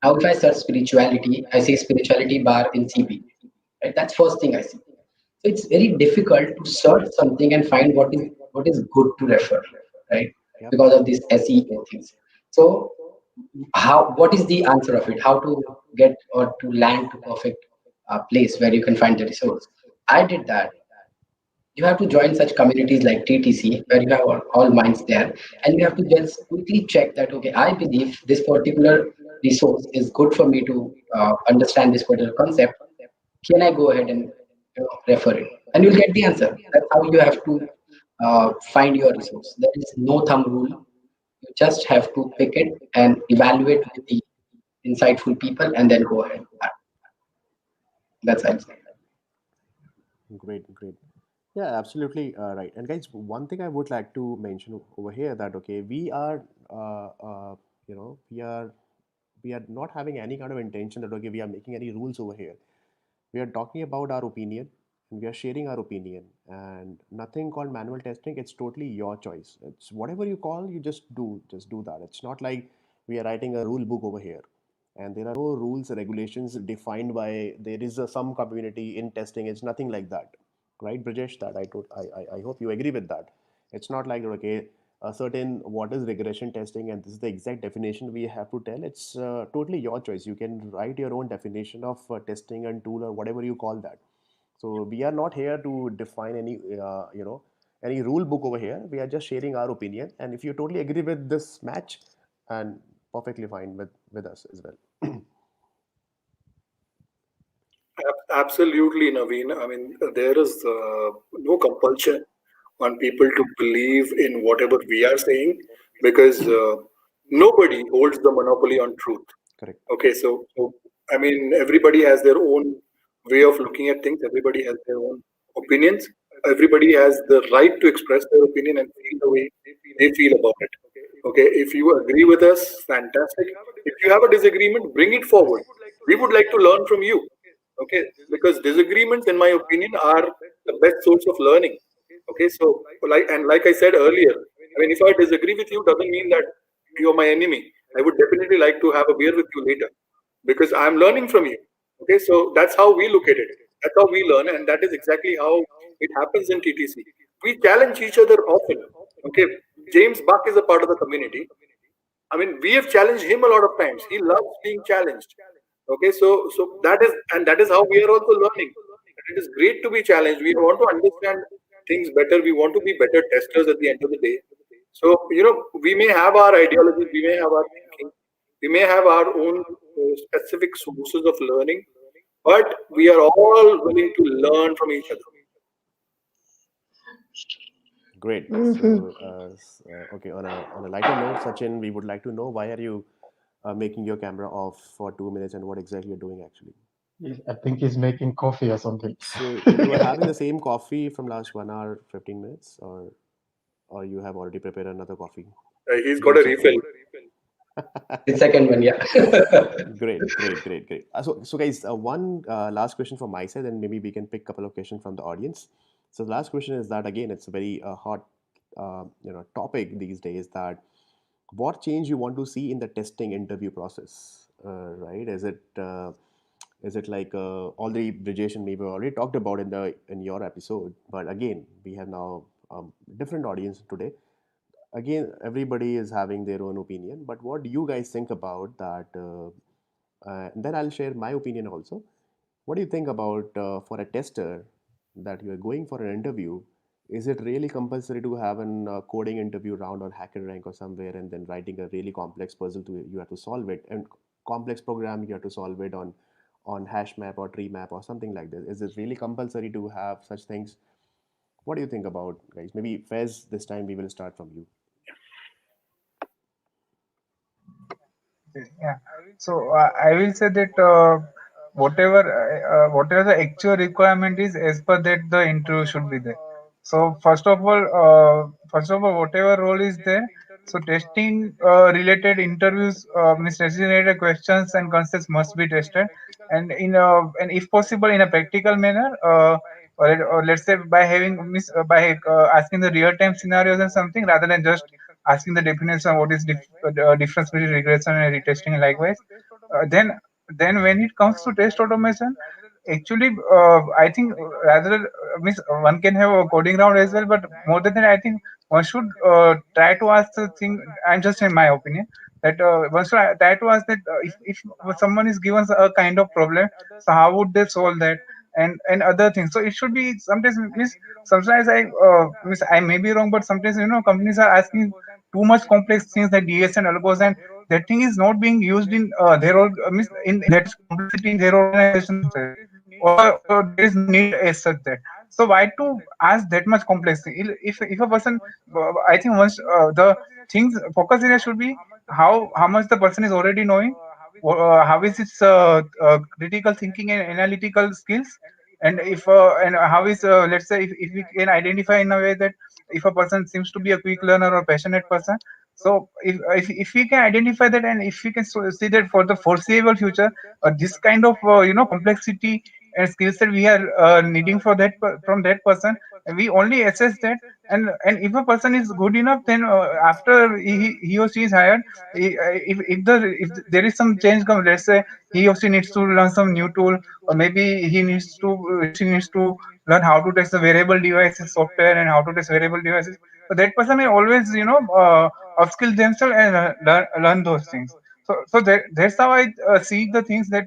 Now, if I search spirituality, I see spirituality bar in CP. Right? That's first thing I see. So it's very difficult to search something and find what is good to refer, right?
Yep.
Because of these SEO things. So how what is the answer of it? How to get or to land to perfect place where you can find the resource? I did that. You have to join such communities like TTC where you have all minds there, and you have to just quickly check that okay, I believe this particular resource is good for me to understand this particular concept. Can I go ahead and refer it? And you'll get the answer. That's how you have to find your resource. There is no thumb rule. You just have to pick it and evaluate with the insightful people, and then go ahead. That's I'd say.
Great, great. Yeah, absolutely right. And guys, one thing I would like to mention over here that okay, we are not having any kind of intention that okay, we are making any rules over here. We are talking about our opinion and we are sharing our opinion and nothing called manual testing. It's totally your choice. It's whatever you call, you just do that. It's not like we are writing a rule book over here and there are no rules or regulations defined by there is some community in testing. It's nothing like that, right, Brajesh? That I hope you agree with that. It's not like okay, a certain what is regression testing and this is the exact definition we have to tell. It's totally your choice. You can write your own definition of testing and tool or whatever you call that. So we are not here to define any any rule book over here. We are just sharing our opinion, and if you totally agree with this match, and perfectly fine with us as well.
Absolutely, Naveen. I mean, there is no compulsion on people to believe in whatever we are saying because nobody holds the monopoly on truth.
Correct.
Okay, so I mean, everybody has their own way of looking at things. Everybody has their own opinions. Everybody has the right to express their opinion and feel the way they feel about it. Okay, if you agree with us, fantastic. If you have a disagreement, bring it forward. We would like to learn from you. Okay, because disagreements, in my opinion, are the best source of learning. Okay, so like I said earlier, I mean, if I disagree with you, doesn't mean that you're my enemy. I would definitely like to have a beer with you later because I'm learning from you. Okay, so that's how we look at it. That's how we learn, and that is exactly how it happens in TTC. We challenge each other often. Okay, James Buck is a part of the community. I mean, we have challenged him a lot of times. He loves being challenged. Okay, so that is how we are also learning. It is great to be challenged. We want to understand things better. We want to be better testers at the end of the day. So we may have our ideologies, we may have our thinking, we may have our own specific sources of learning, but we are all willing to learn from each other.
Great. So, okay, on a lighter note, Sachin, we would like to know why are you making your camera off for 2 minutes and what exactly you're doing actually.
I think he's making coffee or something.
So you are having the same coffee from last 1 hour, 15 minutes, or you have already prepared another coffee.
He's got
Do
a
check.
refill.
The second one, yeah.
Great, great, great, great. So guys, one last question from my side, and maybe we can pick a couple of questions from the audience. So the last question is that again, it's a very hot, topic these days. That what change you want to see in the testing interview process, right? Is it like already Brijesh and me we already talked about in your episode, but again, we have now different audience today. Again, everybody is having their own opinion, but what do you guys think about that? And then I'll share my opinion also. What do you think about for a tester that you are going for an interview? Is it really compulsory to have an coding interview round on HackerRank or somewhere, and then writing a really complex puzzle to you have to solve it, and complex program you have to solve it on hash map or tree map or something like this? Is it really compulsory to have such things? What do you think about, guys? Maybe Fez, this time we will start from you.
Yeah. So I will say that whatever the actual requirement is, as per that the interview should be there. So first of all, whatever role is there. So testing related interviews, means testing related questions and concepts must be tested, and if possible in a practical manner. Or let's say by by asking the real time scenarios and something rather than just asking the definition of what is difference between regression and retesting and likewise. Then when it comes to test automation, actually I think rather means one can have a coding round as well, but more than that I think one should try to ask the thing. I'm just in my opinion that one should try to ask that if someone is given a kind of problem, so how would they solve that, and other things. So it should be sometimes means sometimes I may be wrong, but sometimes companies are asking too much complex things like DS and algos, and that thing is not being used in their means in that complexity in their organization structure, or there is no need as such that. So why to ask that much complexity? If a person, I think once the things focus area should be how much the person is already knowing, how is its critical thinking and analytical skills, and if and how is let's say if we can identify in a way that if a person seems to be a quick learner or passionate person. So if we can identify that, and if we can see that for the foreseeable future, this kind of complexity and skill set we are needing for from that person, and we only assess that. And if a person is good enough, then after he or she is hired, if there is some change come, let's say he or she needs to learn some new tool, or maybe she needs to learn how to test the wearable devices software and how to test wearable devices. So that person may always upskill themselves and learn those things. So that's how I see the things that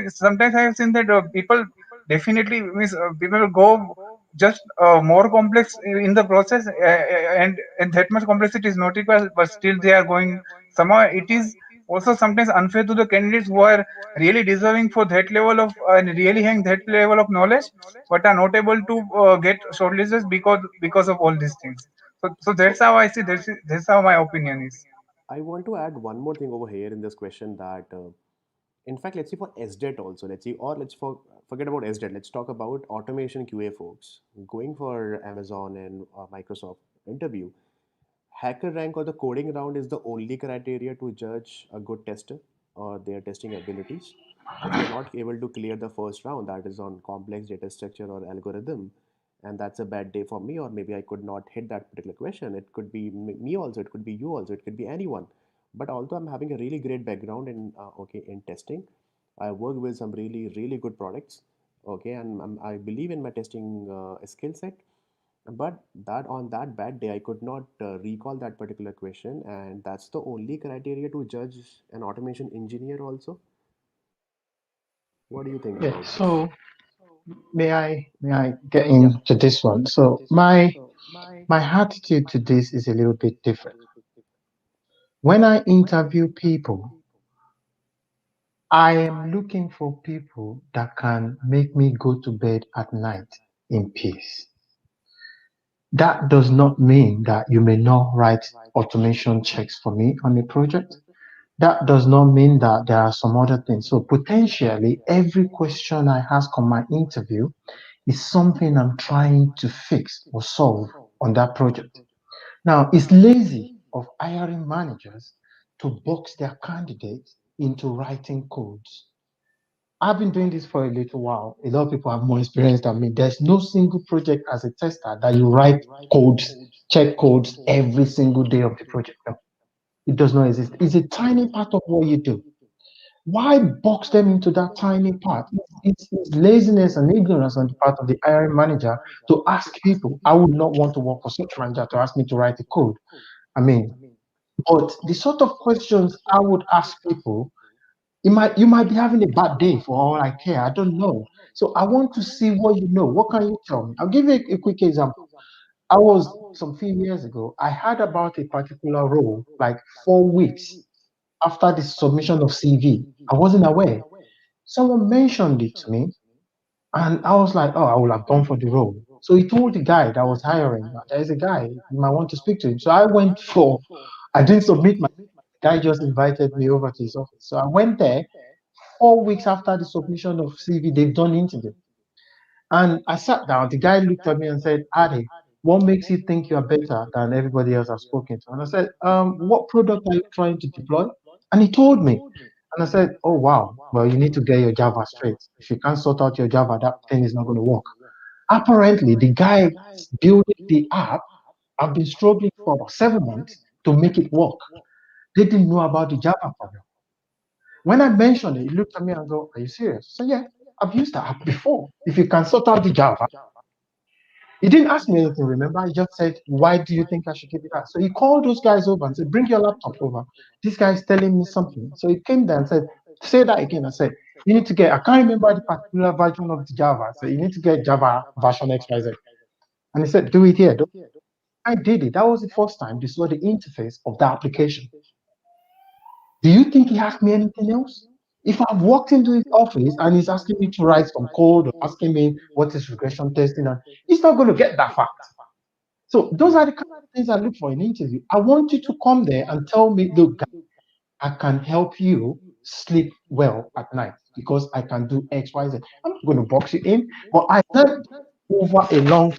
sometimes I have seen that people definitely means people go just more complex in the process, and that much complexity is not required, but still they are going. Somehow it is also sometimes unfair to the candidates who are really deserving for that level of and really having that level of knowledge, but are not able to get shortlisted because of all these things. So that's how I see. That's how my opinion is.
I want to add one more thing over here in this question that, in fact, let's see for SDET also. Let's see, or forget about SDET. Let's talk about automation QA folks going for Amazon and Microsoft interview. Hacker rank or the coding round is the only criteria to judge a good tester or their testing abilities. If you're not able to clear the first round, that is on complex data structure or algorithm, and that's a bad day for me, or maybe I could not hit that particular question. It could be me also, it could be you also, it could be anyone. But although I'm having a really great background in in testing, I work with some really good products. Okay, and I believe in my testing skill set, but that on that bad day I could not recall that particular question, and that's the only criteria to judge an automation engineer also. What do you think
Yeah.
about this?
So may I get into this one? So my attitude to this is a little bit different. When I interview people, I am looking for people that can make me go to bed at night in peace. That does not mean that you may not write automation checks for me on a project. That does not mean that there are some other things. So potentially every question I ask on my interview is something I'm trying to fix or solve on that project. Now, it's lazy of hiring managers to box their candidates into writing codes. I've been doing this for a little while. A lot of people have more experience than me. There's no single project as a tester that you write codes, check codes every single day of the project. No, it does not exist. It's a tiny part of what you do. Why box them into that tiny part? It's laziness and ignorance on the part of the hiring manager to ask people. I would not want to work for such manager to ask me to write a code. I mean, but the sort of questions I would ask people, you might be having a bad day for all I care. I don't know. So I want to see what you know. What can you tell me? I'll give you a quick example. I was some few years ago, I heard about a particular role like 4 weeks after the submission of CV. I wasn't aware. Someone mentioned it to me, and I was like, oh, I would have gone for the role. So he told the guy that was hiring, there's a guy, you might want to speak to him. So I went for, I didn't submit my, the guy just invited me over to his office. So I went there. 4 weeks after the submission of CV, they've done interview. And I sat down. The guy looked at me and said, Adi, what makes you think you are better than everybody else I've spoken to? And I said, what product are you trying to deploy? And he told me. And I said, oh, wow. Well, you need to get your Java straight. If you can't sort out your Java, that thing is not going to work. Apparently, the guy building the app have been struggling for about 7 months to make it work. They didn't know about the Java problem. When I mentioned it, he looked at me and go, are you serious? So yeah, I've used the app before. If you can sort out the Java, he didn't ask me anything, remember? He just said, why do you think I should give it back? So he called those guys over and said, bring your laptop over. This guy is telling me something. So he came there and said, say that again. I said, you need to get, I can't remember the particular version of the Java. So you need to get Java version XYZ. And he said, do it here. I did it. That was the first time they saw the interface of the application. Do you think he asked me anything else? If I've walked into his office and he's asking me to write some code or asking me what is regression testing, and he's not going to get that far. So those are the kind of things I look for in an interview. I want you to come there and tell me, look, guy, I can help you. sleep well at night because I can do X, Y, Z. I'm not going to box you in, but I learned over a long.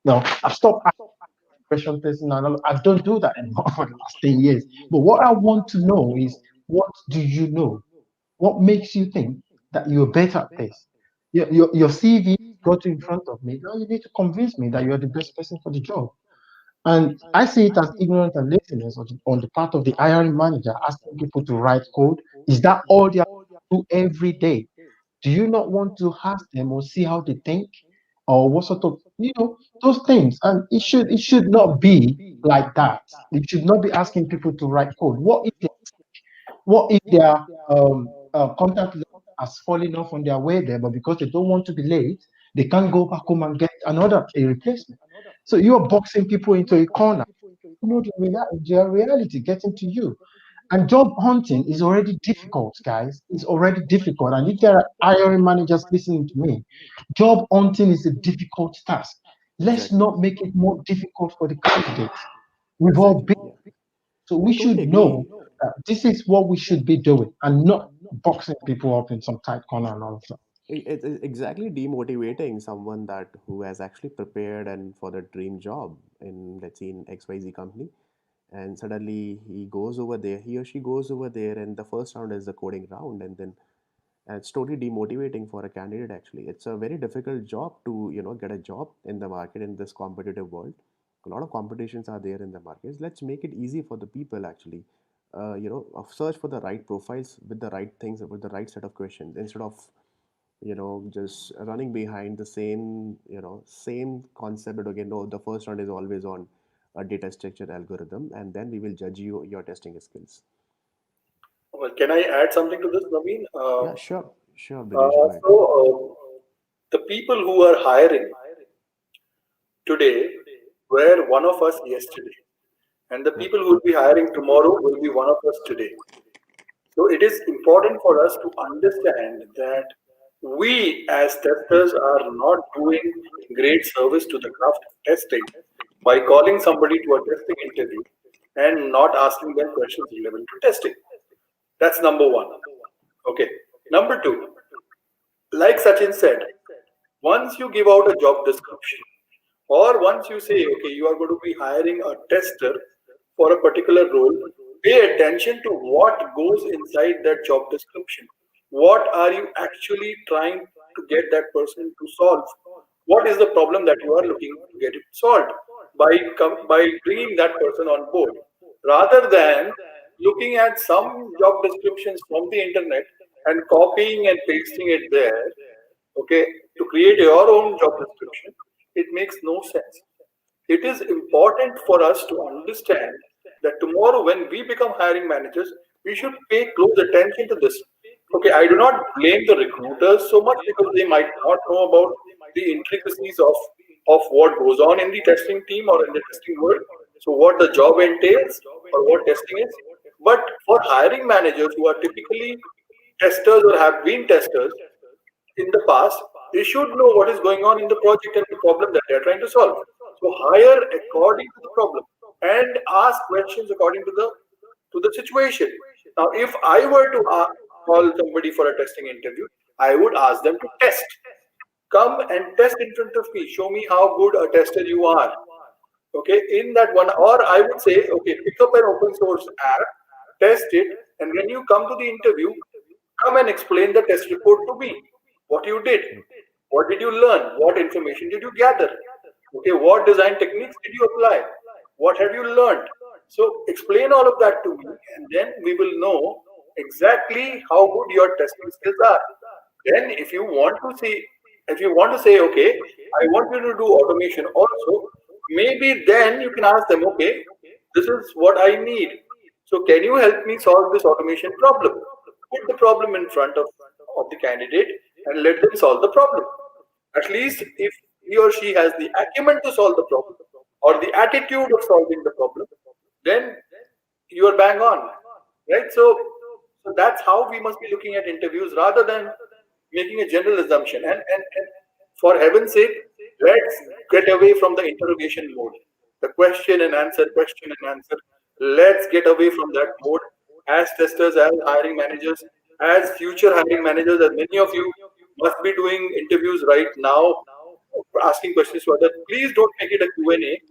No, I've stopped question person and all. I don't do that anymore for the last 10 years. But what I want to know is, what do you know? What makes you think that you're better at this? Your CV got in front of me. Now you need to convince me that you're the best person for the job. And I see it as ignorant and laziness on the part of the hiring manager asking people to write code. Is that all they have to do every day? Do you not want to ask them or see how they think, or what sort of, those things? And it should not be like that. It should not be asking people to write code. What if their contact list has fallen off on their way there, but because they don't want to be late, they can't go back home and get another a replacement. So you're boxing people into a corner. The reality getting to you. And job hunting is already difficult, guys. It's already difficult. And if there are hiring managers listening to me, job hunting is a difficult task. Let's
Exactly.
not make it more difficult for the candidates. We've all
Exactly.
been,
Yeah.
so we
I totally
should know
agree.
that this is what we should be doing and not boxing people up in some tight corner and all of that.
It's exactly demotivating someone that who has actually prepared and for the dream job in, let's say, in XYZ company, and suddenly he or she goes over there, and the first round is the coding round, and then it's totally demotivating for a candidate. Actually, it's a very difficult job to get a job in the market in this competitive world. A lot of competitions are there in the markets. Let's make it easy for the people actually. Search for the right profiles with the right things, with the right set of questions, instead of just running behind the same concept. But again, no, the first round is always on a data structure algorithm, and then we will judge your testing skills.
Well, can I add something to this, Naveen?
Yeah, sure, Brijesh, go ahead.
The people who are hiring today were one of us yesterday, and the
Yep.
people who will be hiring tomorrow will be one of us today. So it is important for us to understand that we as testers are not doing great service to the craft of testing by calling somebody to a testing interview and not asking them questions relevant to testing. That's number one. Okay. Number two, like Sachin said, once you give out a job description, or once you say, okay, you are going to be hiring a tester for a particular role, pay attention to what goes inside that job description. What are you actually trying to get that person to solve? What is the problem that you are looking to get it solved by bringing that person on board, rather than looking at some job descriptions from the internet and copying and pasting it there, okay, to create your own job description. It makes no sense. It is important for us to understand that tomorrow when we become hiring managers, we should pay close attention to this. Okay, I do not blame the recruiters so much because they might not know about the intricacies of what goes on in the testing team or in the testing world. So what the job entails or what testing is. But for hiring managers who are typically testers or have been testers in the past, they should know what is going on in the project and the problem that they are trying to solve. So hire according to the problem and ask questions according to the situation. Now, if I were to call somebody for a testing interview, I would ask them to test. Come and test in front of me. Show me how good a tester you are. Okay, in that one, or I would say, okay, pick up an open source app, test it, and when you come to the interview, come and explain the test report to me. What you did, what did you learn, what information did you gather, okay, what design techniques did you apply, what have you learned. So explain all of that to me, and then we will know exactly how good your testing skills are. Then if you want to say, okay, I want you to do automation also, maybe then you can ask them, okay, this is what I need, so can you help me solve this automation problem? Put the problem in front of the candidate and let them solve the problem. At least if he or she has the acumen to solve the problem or the attitude of solving the problem, then you are bang on, right? So that's how we must be looking at interviews rather than making a general assumption. And for heaven's sake, let's get away from the interrogation mode, the question and answer, question and answer. Let's get away from that mode as testers, as hiring managers, as future hiring managers, as many of you must be doing interviews right now, asking questions to others. Please don't make it a Q&A.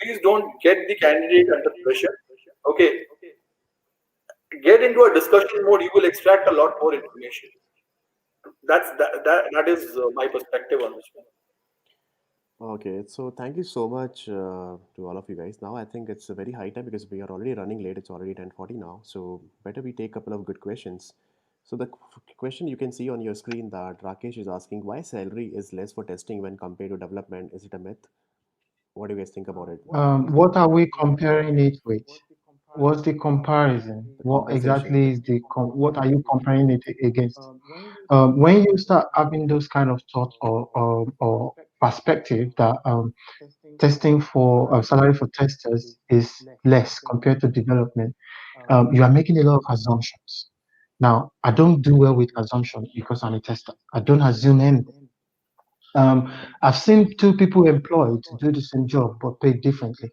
Please don't get the candidate under pressure. Okay, get into a discussion mode. You will extract a lot more information. That is my perspective on this one.
Okay, so thank you so much to all of you guys. Now I think it's a very high time because we are already running late. It's already 10:40 now. So better we take a couple of good questions. So the question you can see on your screen that Rakesh is asking why salary is less for testing when compared to development. Is it a myth? What do you guys think about it?
What are we comparing it with? What's the comparison?
The
What
compensation.
exactly is what are you comparing it against? When you start having those kind of thoughts or perspective that testing for salary for testers is less compared to development, you are making a lot of assumptions. Now, I don't do well with assumptions because I'm a tester. I don't assume anything. Um, I've seen two people employed to do the same job but paid differently,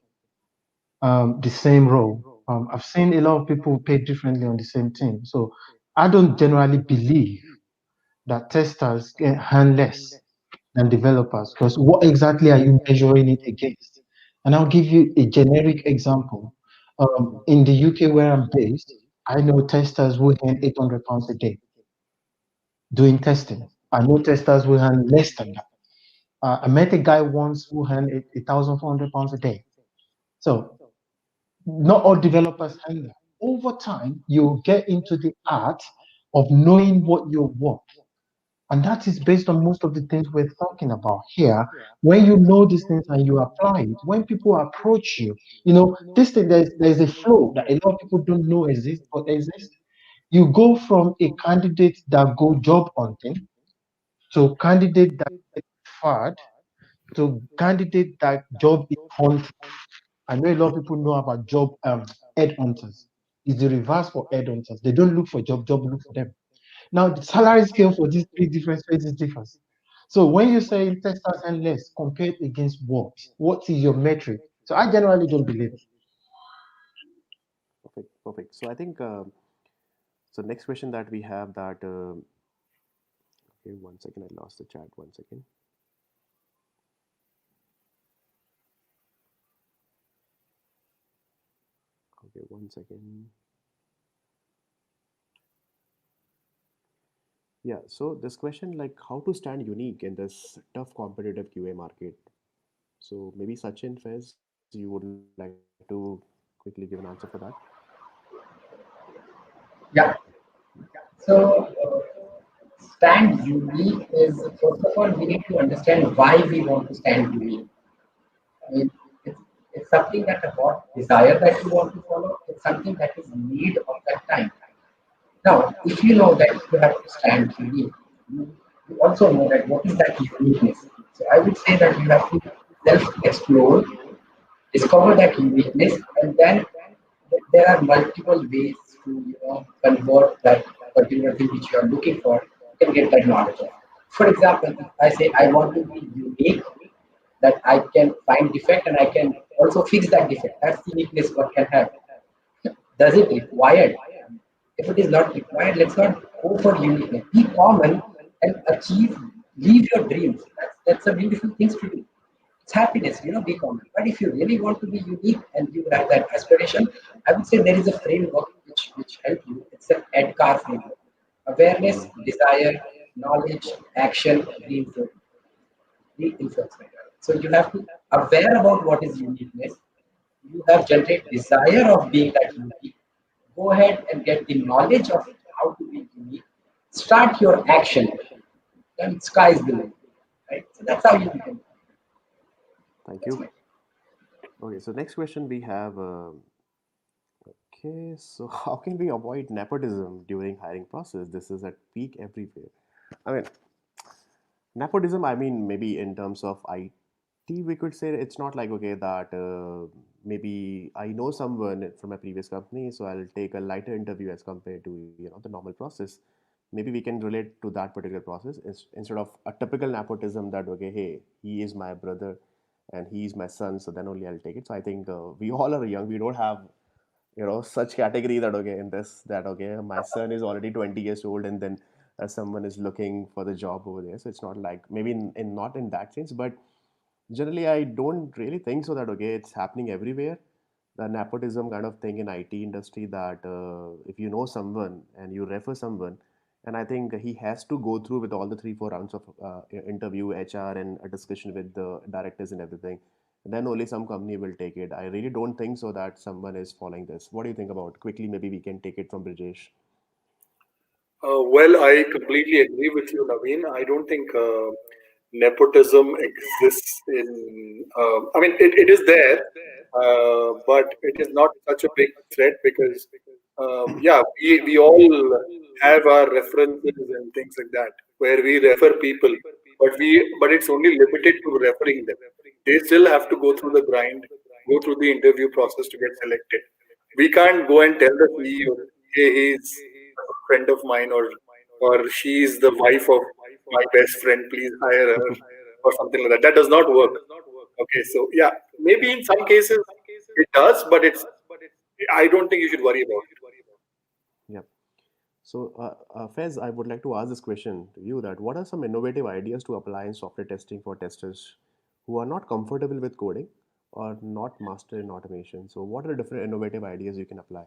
the same role. I've seen a lot of people paid differently on the same team. So I don't generally believe that testers can earn less than developers because what exactly are you measuring it against? And I'll give you a generic example. In the UK where I'm based, I know testers who earn £800 a day doing testing. I know testers who earn less than that. I met a guy once who earned £1,400 a day. So not all developers earn that. Over time, you get into the art of knowing what you want. And that is based on most of the things we're talking about here. When you know these things and you apply it, when people approach you, this thing, there's a flow that a lot of people don't know exists, but exists. You go from a candidate that go job hunting to candidate that get fired to candidate that job is hunting. I know a lot of people know about job headhunters. It's the reverse for headhunters. They don't look for job look for them. Now the salary scale for these three different phases differs. So when you say testers and less compared against what? What is your metric? So I generally don't believe it.
Perfect, perfect. So I think so. Next question that we have that. Okay, one second. I lost the chat. One second. Okay, one second. Yeah, so this question like how to stand unique in this tough competitive QA market. So maybe Sachin Fez, you would like to quickly give an answer for that.
Yeah. So stand unique is first of all we need to understand why we want to stand unique. I mean, it's, it's something that a what desire that you want to follow. It's something that is need of that time. Now, if you know that you have to stand unique, you also know that what is that uniqueness. So I would say that you have to self-explore, discover that uniqueness, and then there are multiple ways to convert that particular thing which you are looking for. You can get that knowledge of. For example, if I say I want to be unique, that I can find defect and I can also fix that defect. That's uniqueness what can have. Does it required? If it is not required, let's not go for uniqueness. Be common and achieve, live your dreams. That's a beautiful thing to do. It's happiness, be common. But if you really want to be unique and you have that aspiration, I would say there is a framework which help you. It's an EDCAR framework. Awareness,
Mm-hmm.
desire, knowledge, action, reinforcement. So you have to aware about what is uniqueness. You have generate desire of being that unique. Go ahead and get the knowledge of how to be unique. Start your action. Then sky is the limit. Right? So that's how you become.
Thank
That's
you.
my
Okay, so next question we have. Okay, so how can we avoid nepotism during hiring process? This is at peak everywhere. I mean, nepotism. I mean, maybe in terms of IT, we could say it's not like okay that maybe I know someone from a previous company, so I'll take a lighter interview as compared to the normal process. Maybe we can relate to that particular process instead of a typical nepotism that okay, hey, he is my brother and he is my son, so then only I'll take it. So I think we all are young. We don't have such category that okay, in this that okay, my son is already 20 years old, and then someone is looking for the job over there. So it's not like maybe in not in that sense, but generally I don't really think so that okay, it's happening everywhere. The nepotism kind of thing in IT industry that if you know someone and you refer someone, and I think he has to go through with all the 3 4 rounds of interview, HR, and a discussion with the directors and everything. Then only some company will take it. I really don't think so that someone is following this. What do you think about? Quickly, maybe we can take it from Brijesh.
Well, I completely agree with you, Naveen. I don't think nepotism exists in. I mean, it is there, but it is not such a big threat because, yeah, we all have our references and things like that where we refer people, but it's only limited to referring them. They still have to go through the grind, go through the interview process to get selected. We can't go and tell the CEO, hey, he's a good friend of mine, or she's the wife of my best friend, please hire her, or something like that. That does not work. Okay, so yeah, maybe in some cases it does, but I don't think you should worry about it.
Yep. So, Fez, I would like to ask this question to you that what are some innovative ideas to apply in software testing for testers who are not comfortable with coding or not master in automation? So, what are the different innovative ideas you can apply?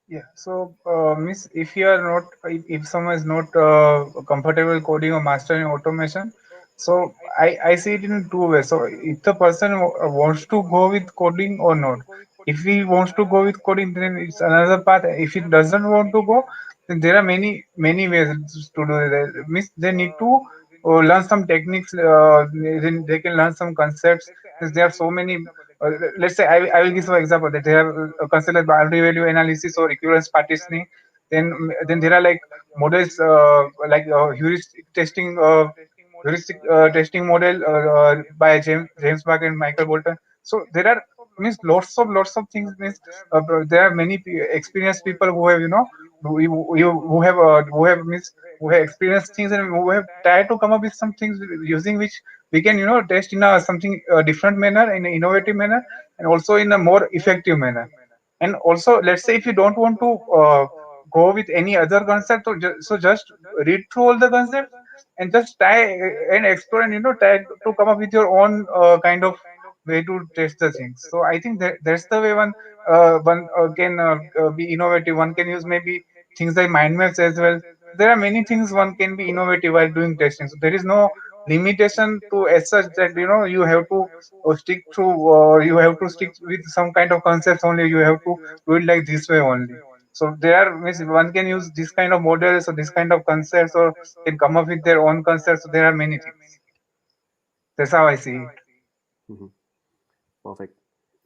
Yeah. So, miss, if you are not, if someone is not comfortable coding or mastering automation, so I see it in two ways. So, if the person wants to go with coding or not, if he wants to go with coding, then it's another path. If he doesn't want to go, then there are many ways to do that. Miss, they need to learn some techniques. Then they can learn some concepts. There are so many uh, let's say I will give some example that they have considered boundary value analysis or equivalence partitioning. Then there are like models like heuristic testing model by James Bark and Michael Bolton. So there are means lots of things means there are many experienced people who have who have experienced things and who have tried to come up with some things using which we can test in a something different manner, in an innovative manner, and also in a more effective manner. And also, let's say if you don't want to go with any other concept, so just read through all the concepts and just try and explore, and try to come up with your own kind of way to test the things. So I think that's the way one can be innovative. One can use maybe things like mind maps as well. There are many things one can be innovative while doing testing. So there is no limitation to as such that you have to stick to, or you have to stick with some kind of concepts only. You have to do it like this way only. So there are means one can use this kind of models or this kind of concepts, or can come up with their own concepts. So there are many things. That's how I see it.
Mhm. Perfect.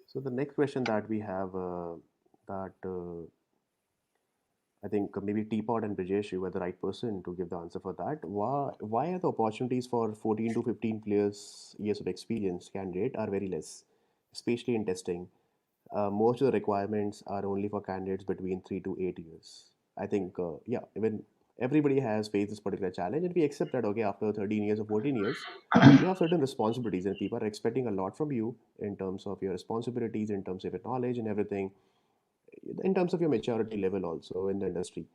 So, the next question that we have that I think maybe Teapot and Brijesh, you were the right person to give the answer for that. Why are the opportunities for 14 to 15 players years of experience candidate are very less, especially in testing? Most of the requirements are only for candidates between 3 to 8 years. I think, yeah, even everybody has faced this particular challenge, and we accept that, okay, after 13 years or 14 years, you have certain responsibilities, and people are expecting a lot from you in terms of your responsibilities, in terms of your knowledge and everything, in terms of your maturity level also in the industry.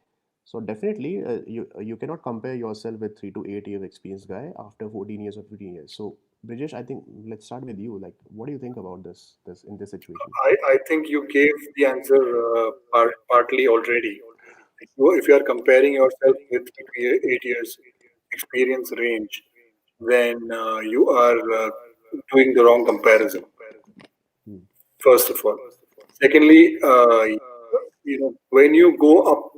So definitely, you cannot compare yourself with 3 to 8 years experience guy after 14 years or 15 years. So Brijesh, I think let's start with you. Like, what do you think about this in this situation?
I think you gave the answer partly already. If you are comparing yourself with 8 years experience range, then you are doing the wrong comparison.
Hmm.
First of all, secondly, when you go up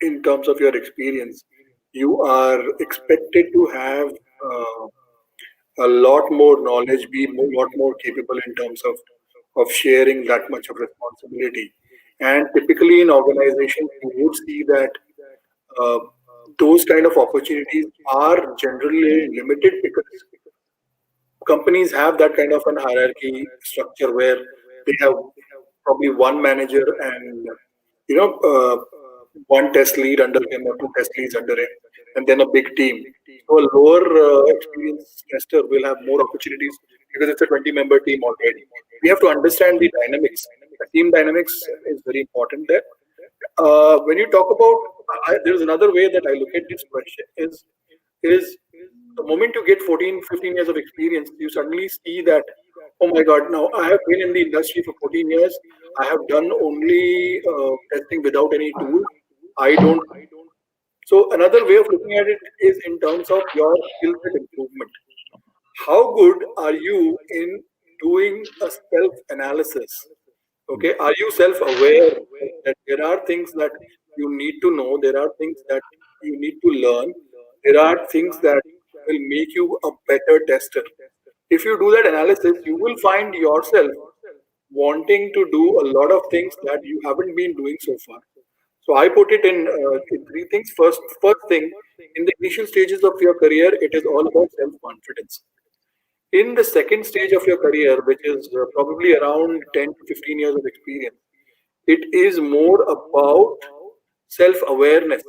in terms of your experience, you are expected to have a lot more knowledge, be a lot more capable in terms of sharing that much of responsibility. And typically in organizations, you would see that uh, those kind of opportunities are generally limited because companies have that kind of an hierarchy structure where they have probably one manager and you know uh, one test lead under him or two test leads under him, and then a big team. So a lower experienced tester will have more opportunities because it's a 20-member team already. we have to understand the dynamics. The team dynamics is very important there. When you talk about, there's another way that I look at this question is the moment you get 14, 15 years of experience, you suddenly see that, oh my God, now I have been in the industry for 14 years. I have done only testing without any tool. I don't. So another way of looking at it is in terms of your skill set improvement. How good are you in doing a self analysis? Okay, are you self aware that there are things that you need to know, there are things that you need to learn, there are things that will make you a better tester? If you do that analysis, you will find yourself wanting to do a lot of things that you haven't been doing so far. So I put it in three things. First thing, in the initial stages of your career, it is all about self confidence. In the second stage of your career, which is probably around 10 to 15 years of experience, it is more about self awareness.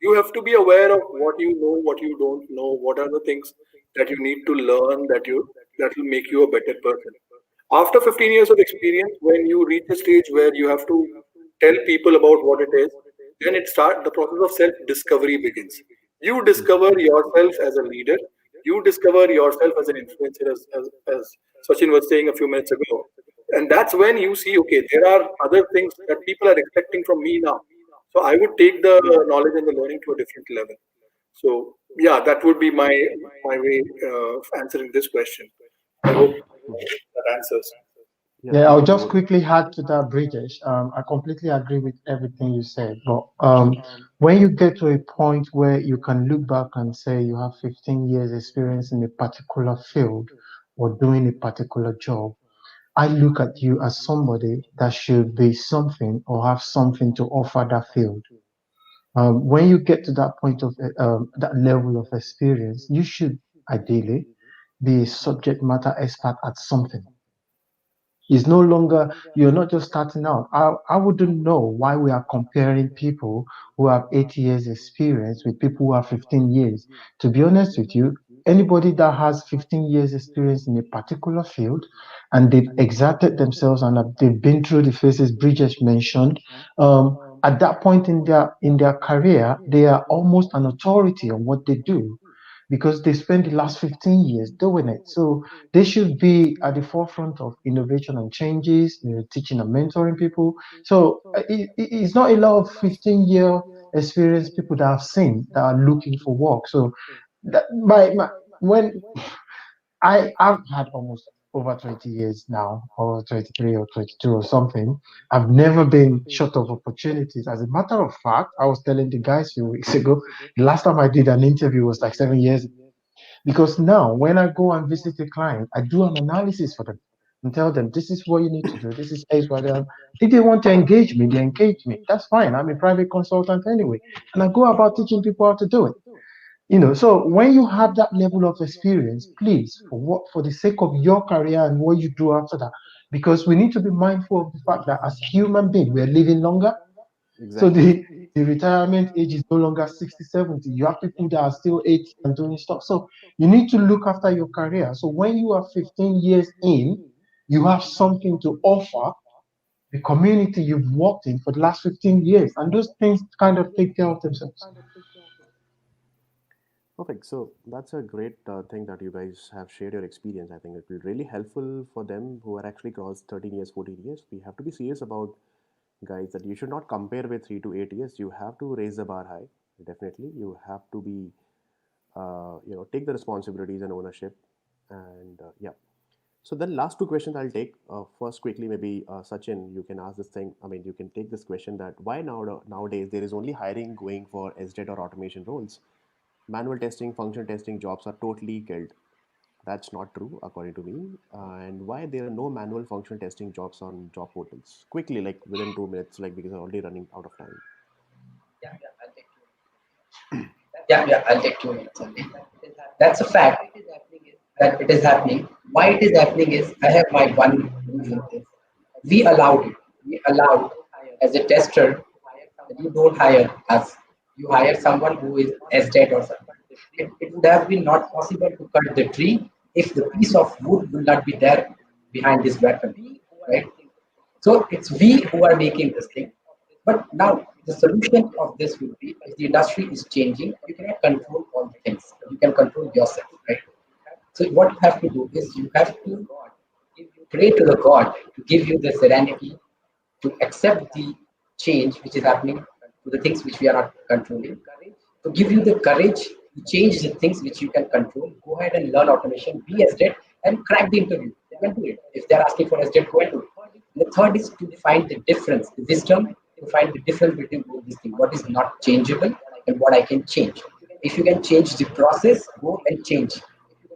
You have to be aware of what you know, what you don't know, what are the things that you need to learn that will make you a better person. After 15 years of experience, when you reach a stage where you have to tell people about what it is, then the process of self discovery begins. You discover yourself as a leader, you discover yourself as an influencer, as Sachin was saying a few minutes ago. And that's when you see, okay, there are other things that people are expecting from me now. So I would take the knowledge and the learning to a different level. So yeah, that would be my way of answering this question. I hope that answers.
Yeah,
Yeah,
thank
I'll
you
just
both.
quickly add to that, British. I completely agree with everything you said. But when you get to a point where you can look back and say you have 15 years experience in a particular field or doing a particular job, I look at you as somebody that should be something or have something to offer that field. When you get to that point of that level of experience, you should ideally be a subject matter expert at something. It's no longer, you're not just starting out. I wouldn't know why we are comparing people who have 80 years experience with people who have 15 years. To be honest with you, anybody that has 15 years experience in a particular field and they've exerted themselves and they've been through the phases Bridget mentioned, at that point in their career, they are almost an authority on what they do because they spent the last 15 years doing it. So they should be at the forefront of innovation and changes, teaching and mentoring people. So it's not a lot of 15-year experienced people that I've seen that are looking for work. So when I've had almost over 20 years now, or 23 or 22 or something. I've never been short of opportunities. As a matter of fact, I was telling the guys a few weeks ago, the last time I did an interview was like 7 years, because now, when I go and visit a client, I do an analysis for them and tell them, this is what you need to do. This is X, Y, Z. If they want to engage me, they engage me. That's fine. I'm a private consultant anyway. And I go about teaching people how to do it. So when you have that level of experience, please, for the sake of your career and what you do after that, because we need to be mindful of the fact that as human beings, we're living longer. So
Exactly.
the retirement age is no longer 60, 70. You have people that are still 80 and doing stuff. So you need to look after your career. So when you are 15 years in, you have something to offer the community you've worked in for the last 15 years. And those things kind of take care of themselves.
Perfect. So that's a great thing that you guys have shared your experience. I think it will really helpful for them who are actually crossed 13 years, 14 years. We have to be serious about, guys, that you should not compare with 3 to 8 years. You have to raise the bar high. Definitely, you have to be, take the responsibilities and ownership. And yeah. So then, last two questions I'll take. First, quickly, maybe Sachin, you can ask this thing. I mean, you can take this question that why nowadays there is only hiring going for SDET or automation roles. Manual testing, function testing jobs are totally killed. That's not true, according to me. And why there are no manual functional testing jobs on job portals? Quickly, like within 2 minutes, like because I'm already running out of time.
Yeah, I'll take 2 minutes only. That's a fact that it is happening. Why it is happening is I have my one reason is we allowed it. We allowed as a tester that you don't hire us. You hire someone who is as dead or something. It would have been not possible to cut the tree if the piece of wood will not be there. behind this weapon, right? So it's we who are making this thing. But now the solution of this would be if the industry is changing, you cannot control all the things. You can control yourself, right? So what you have to do is you have to pray to the God to give you the serenity to accept the change which is happening to the things which we are not controlling, to give you the courage to change the things which you can control. Go ahead and learn automation, be SDET, and crack the interview. You can do it. If they're asking for SDET, go and do it. And the third is to find the difference, the wisdom to find the difference between both these things. What is not changeable and what I can change. If you can change the process, go and change.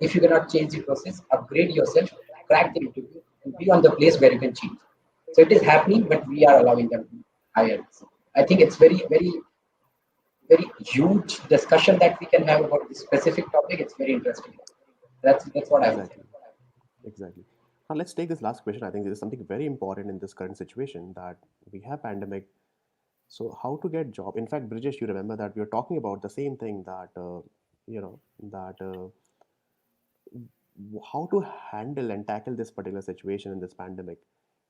If you cannot change the process, upgrade yourself, crack the interview, and be on the place where you can change. So it is happening, but we are allowing them to hire. So I think it's very huge discussion that we can have about this specific topic. It's very interesting. That's what I would say.
Exactly. Exactly. Now let's take this last question. I think this is something very important in this current situation that we have pandemic. So how to get job? In fact, Brijesh, you remember that we were talking about the same thing that that how to handle and tackle this particular situation in this pandemic.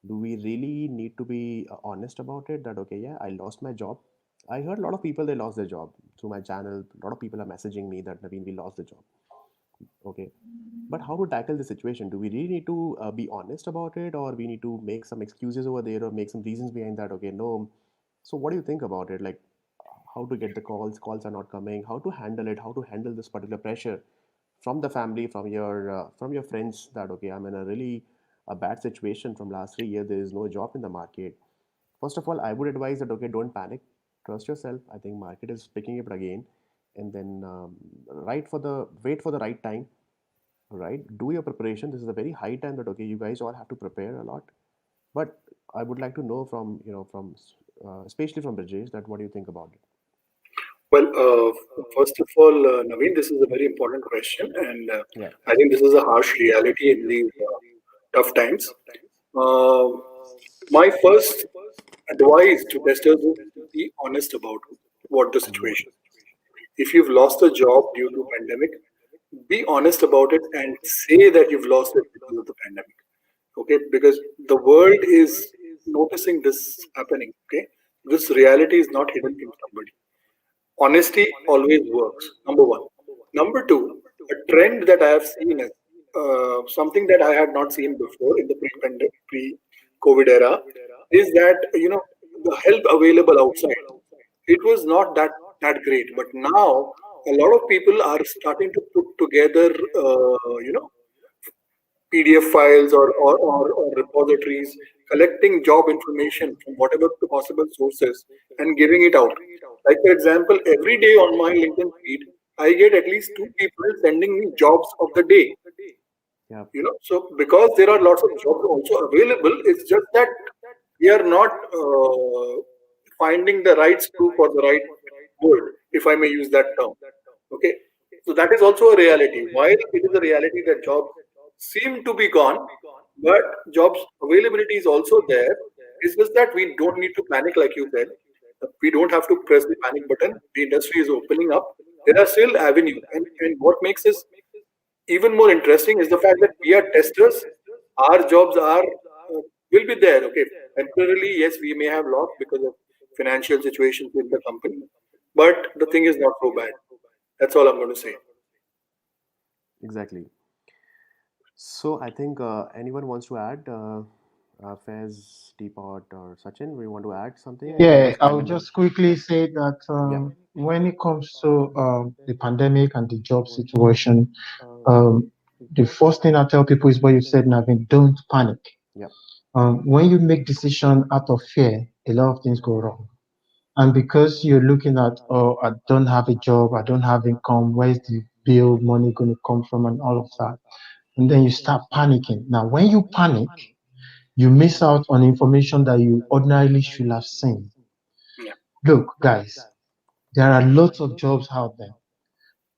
Do we really need to be honest about it? That okay, yeah, I lost my job. I heard a lot of people they lost their job through my channel. A lot of people are messaging me that Naveen, we lost the job. Okay, but how to tackle the situation? Do we really need to be honest about it, or we need to make some excuses over there, or make some reasons behind that? Okay, no. So what do you think about it? Like how to get the calls? Calls are not coming. How to handle it? How to handle this particular pressure from the family, from your friends? That okay, I'm in a really a bad situation from last 3 years. There is no job in the market. First of all, I would advise that okay, don't panic. Trust yourself. I think market is picking up again, and then wait for the right time, right? Do your preparation. This is a very high time that okay, you guys all have to prepare a lot. But I would like to know from from especially from Rajesh that what do you think about it?
Well, first of all, Naveen, this is a very important question, and
Yeah.
I think this is a harsh reality in these tough times. Uh, my first advice to testers is to be honest about what the
Mhm.
situation. If you've lost a job due to pandemic, be honest about it and say that you've lost it because of the pandemic. Okay, because the world is noticing this happening. Okay, this reality is not hidden from somebody. Honesty always works. Number one. Number two, a trend that I have seen is something that I had not seen before in the pre-COVID era is that the help available outside. It was not that great, but now a lot of people are starting to put together PDF files or repositories, collecting job information from whatever the possible sources and giving it out. Like, for example, every day on my LinkedIn feed, I get at least two people sending me jobs of the day.
Yeah.
So because there are lots of jobs also available, it's just that we are not finding the right screw for the right word, if I may use that term. Okay, so that is also a reality. While it is a reality that jobs seem to be gone, but jobs availability is also there. It's just that we don't need to panic, like you said. We don't have to press the panic button. The industry is opening up. There are still avenues, and what makes this even more interesting is the fact that we are testers. Our jobs are will be there. Okay, temporarily, yes, we may have lost because of financial situations with the company, but the thing is not so bad. That's all I'm going to say.
Exactly. So I think anyone wants to add, Faiz, Teapot, or Sachin, we want to add something in
Yeah,
this
I'll
pandemic?
just quickly say that
Yeah.
when it comes to the pandemic and the job situation, um, the first thing I tell people is what you said, Navin, don't panic.
Yeah.
When you make decision out of fear, a lot of things go wrong. And because you're looking at, oh, I don't have a job, I don't have income, where's the bill money going to come from, and all of that. And then you start panicking. Now, when you panic, you miss out on information that you ordinarily should have seen.
Yeah.
Look, guys, there are lots of jobs out there.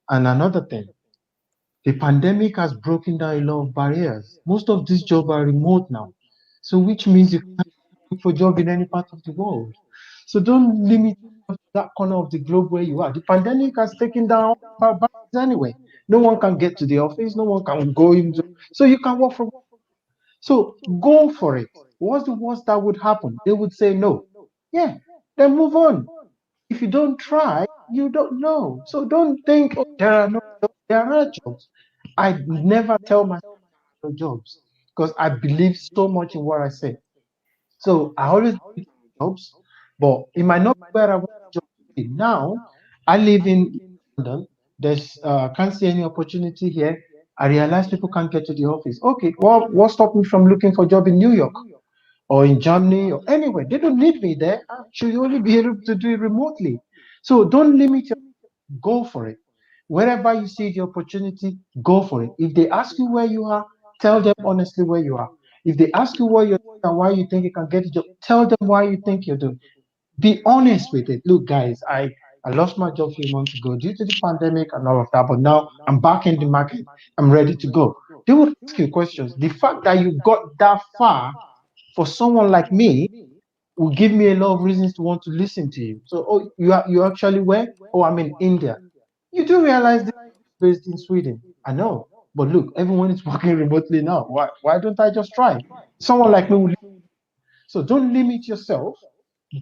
And another thing, the pandemic has broken down a lot of barriers. Most of these jobs are remote now. So, which means you can look for a job in any part of the world. So, don't limit yourself to that corner of the globe where you are. The pandemic has taken down barriers anyway. No one can get to the office, no one can go into, so you can work from. So go for it. What's the worst that would happen? They would say no. Yeah, then move on. If you don't try, you don't know. So don't think, oh, there are no jobs. There are jobs. I never tell myself no jobs because I believe so much in what I say. So I always look for jobs, but it might not be where I want the job to be. Now I live in London. There's can't see any opportunity here. I realize people can't get to the office. Okay, well, what stopped me from looking for a job in New York or in Germany or anywhere? They don't need me there. I should only be able to do it remotely. So don't limit yourself. Go for it. Wherever you see the opportunity, go for it. If they ask you where you are, tell them honestly where you are. If they ask you what you're doing and why you think you can get a job, tell them why you think you're doing. Be honest with it. Look, guys, I lost my job a few months ago due to the pandemic and all of that, but now I'm back in the market. I'm ready to go. They will ask you questions. The fact that you got that far for someone like me will give me a lot of reasons to want to listen to you. So, oh, you actually where? Oh, I'm in India. You do realize this is based in Sweden. I know, but look, everyone is working remotely now. Why don't I just try? Someone like me will. So don't limit yourself.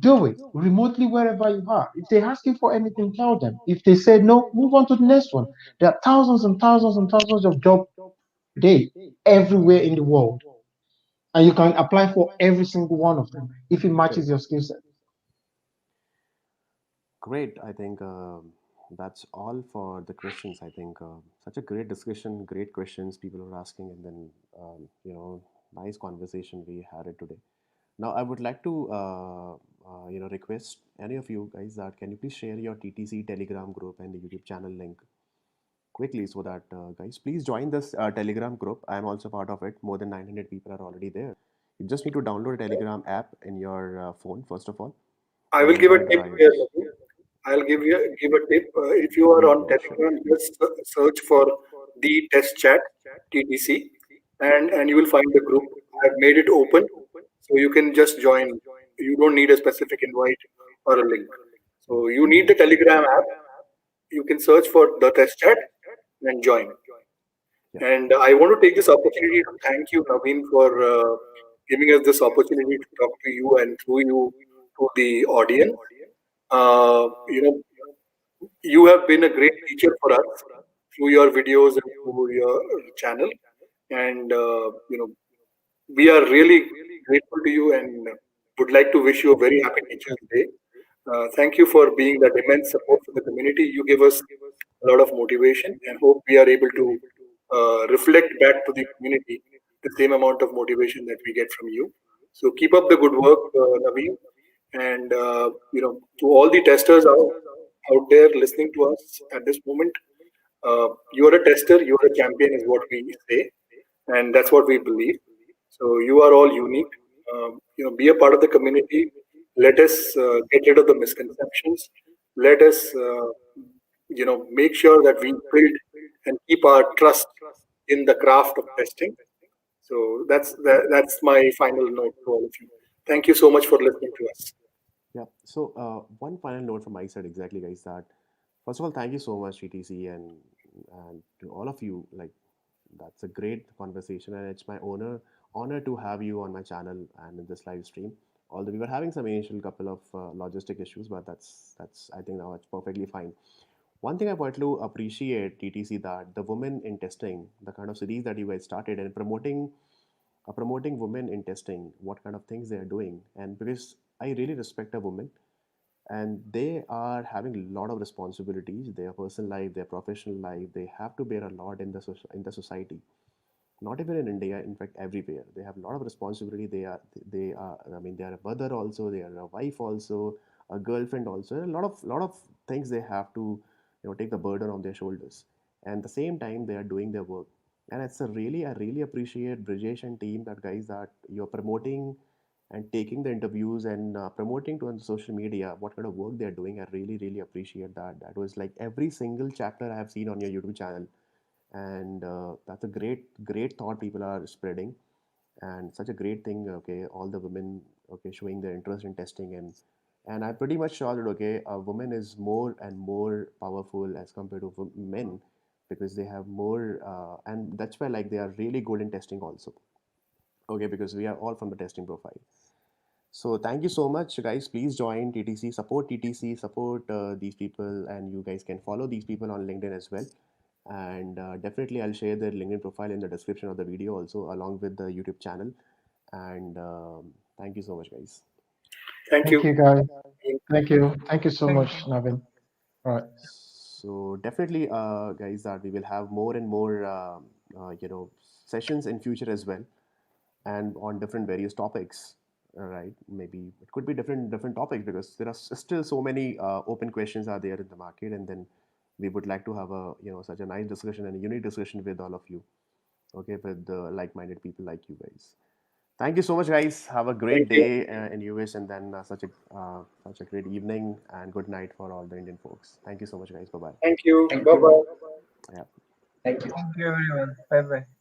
Do it remotely wherever you are. If they ask you for anything, tell them. If they say no, move on to the next one. There are thousands and thousands and thousands of jobs today everywhere in the world, and you can apply for every single one of them if it
Great.
matches your skill set.
Great. I think that's all for the questions. I think such a great discussion, great questions people were asking, and then nice conversation we had it today. Now, I would like to request any of you guys that can you please share your TTC Telegram group and the YouTube channel link quickly so that guys please join this Telegram group. I am also part of it. More than 900 people are already there. You just need to download a Telegram app in your phone first of all,
I will
and
give a
then
tip here,
guys.
Naveen. I'll give a tip. If you are
Yeah,
on
yeah, sure.
Telegram, just search for the test chat TTC, and you will find the group. I've made it open, so you can just join. You don't need a specific invite or a link. So you need the Telegram app. You can search for the test chat and join.
Yeah.
And I want to take this opportunity to thank you, Naveen, for giving us this opportunity to talk to you and through you to the audience. You know, you have been a great teacher for us through your videos and through your channel, and we are really grateful to you and would like to wish you a very happy Teachers Day. Thank you for being that immense support for the community. You give us a lot of motivation and hope we are able to reflect back to the community the same amount of motivation that we get from you. So keep up the good work, Naveen, and to all the testers out there listening to us at this moment. You are a tester, you are a champion, is what we say, and that's what we believe. So you are all unique. Be a part of the community. Let us get rid of the misconceptions. Let us, make sure that we build and keep our trust in the craft of testing. So that's my final note to all of you. Thank you so much for listening to us.
Yeah. So, one final note from my side, exactly, guys. That first of all, thank you so much, TTC, and to all of you. Like, that's a great conversation, and it's my honor to have you on my channel and in this live stream. Although we were having some initial couple of logistic issues, but that's I think now it's perfectly fine. One thing I want to appreciate TTC that the women in testing, the kind of series that you guys started and promoting women in testing, what kind of things they are doing, and because I really respect a woman and they are having a lot of responsibilities, their personal life, their professional life, they have to bear a lot in in the society, not even in India, in fact everywhere they have a lot of responsibility. They are, I mean, they are a mother also, they are a wife also, a girlfriend also, and a lot of things they have to take the burden on their shoulders, and the same time they are doing their work. And it's a really, I really appreciate Brijesh and team, that guys, that you're promoting and taking the interviews and promoting to on social media what kind of work they're doing. I really, really appreciate that. That was like every single chapter I have seen on your YouTube channel, and that's a great thought people are spreading, and such a great thing. Okay, all the women, okay, showing their interest in testing, and I'm pretty much sure that okay, a woman is more and more powerful as compared to men, because they have more and that's why like they are really good in testing also. Okay, because we are all from the testing profile. So thank you so much, guys. Please join TTC, support TTC, support these people, and you guys can follow these people on LinkedIn as well. And definitely, I'll share their LinkedIn profile in the description of the video also, along with the YouTube channel. And thank you so much, guys.
Thank
Thank
you.
you, guys. Thank you so
Thank
much,
you.
Navin. All right.
So definitely, guys, that we will have more and more, sessions in future as well, and on different various topics. Right? Maybe it could be different topics because there are still so many open questions are there in the market, and then we would like to have a such a nice discussion and a unique discussion with all of you. Okay, with the like-minded people like you guys. Thank you so much, guys. Have a
Thank
great
you.
day in US, and then such a great evening and good night for all the Indian folks. Thank you so much, guys. Bye bye.
Thank you.
Thank
Bye
you.
bye.
Yeah.
Thank you.
Thank you everyone. Bye bye.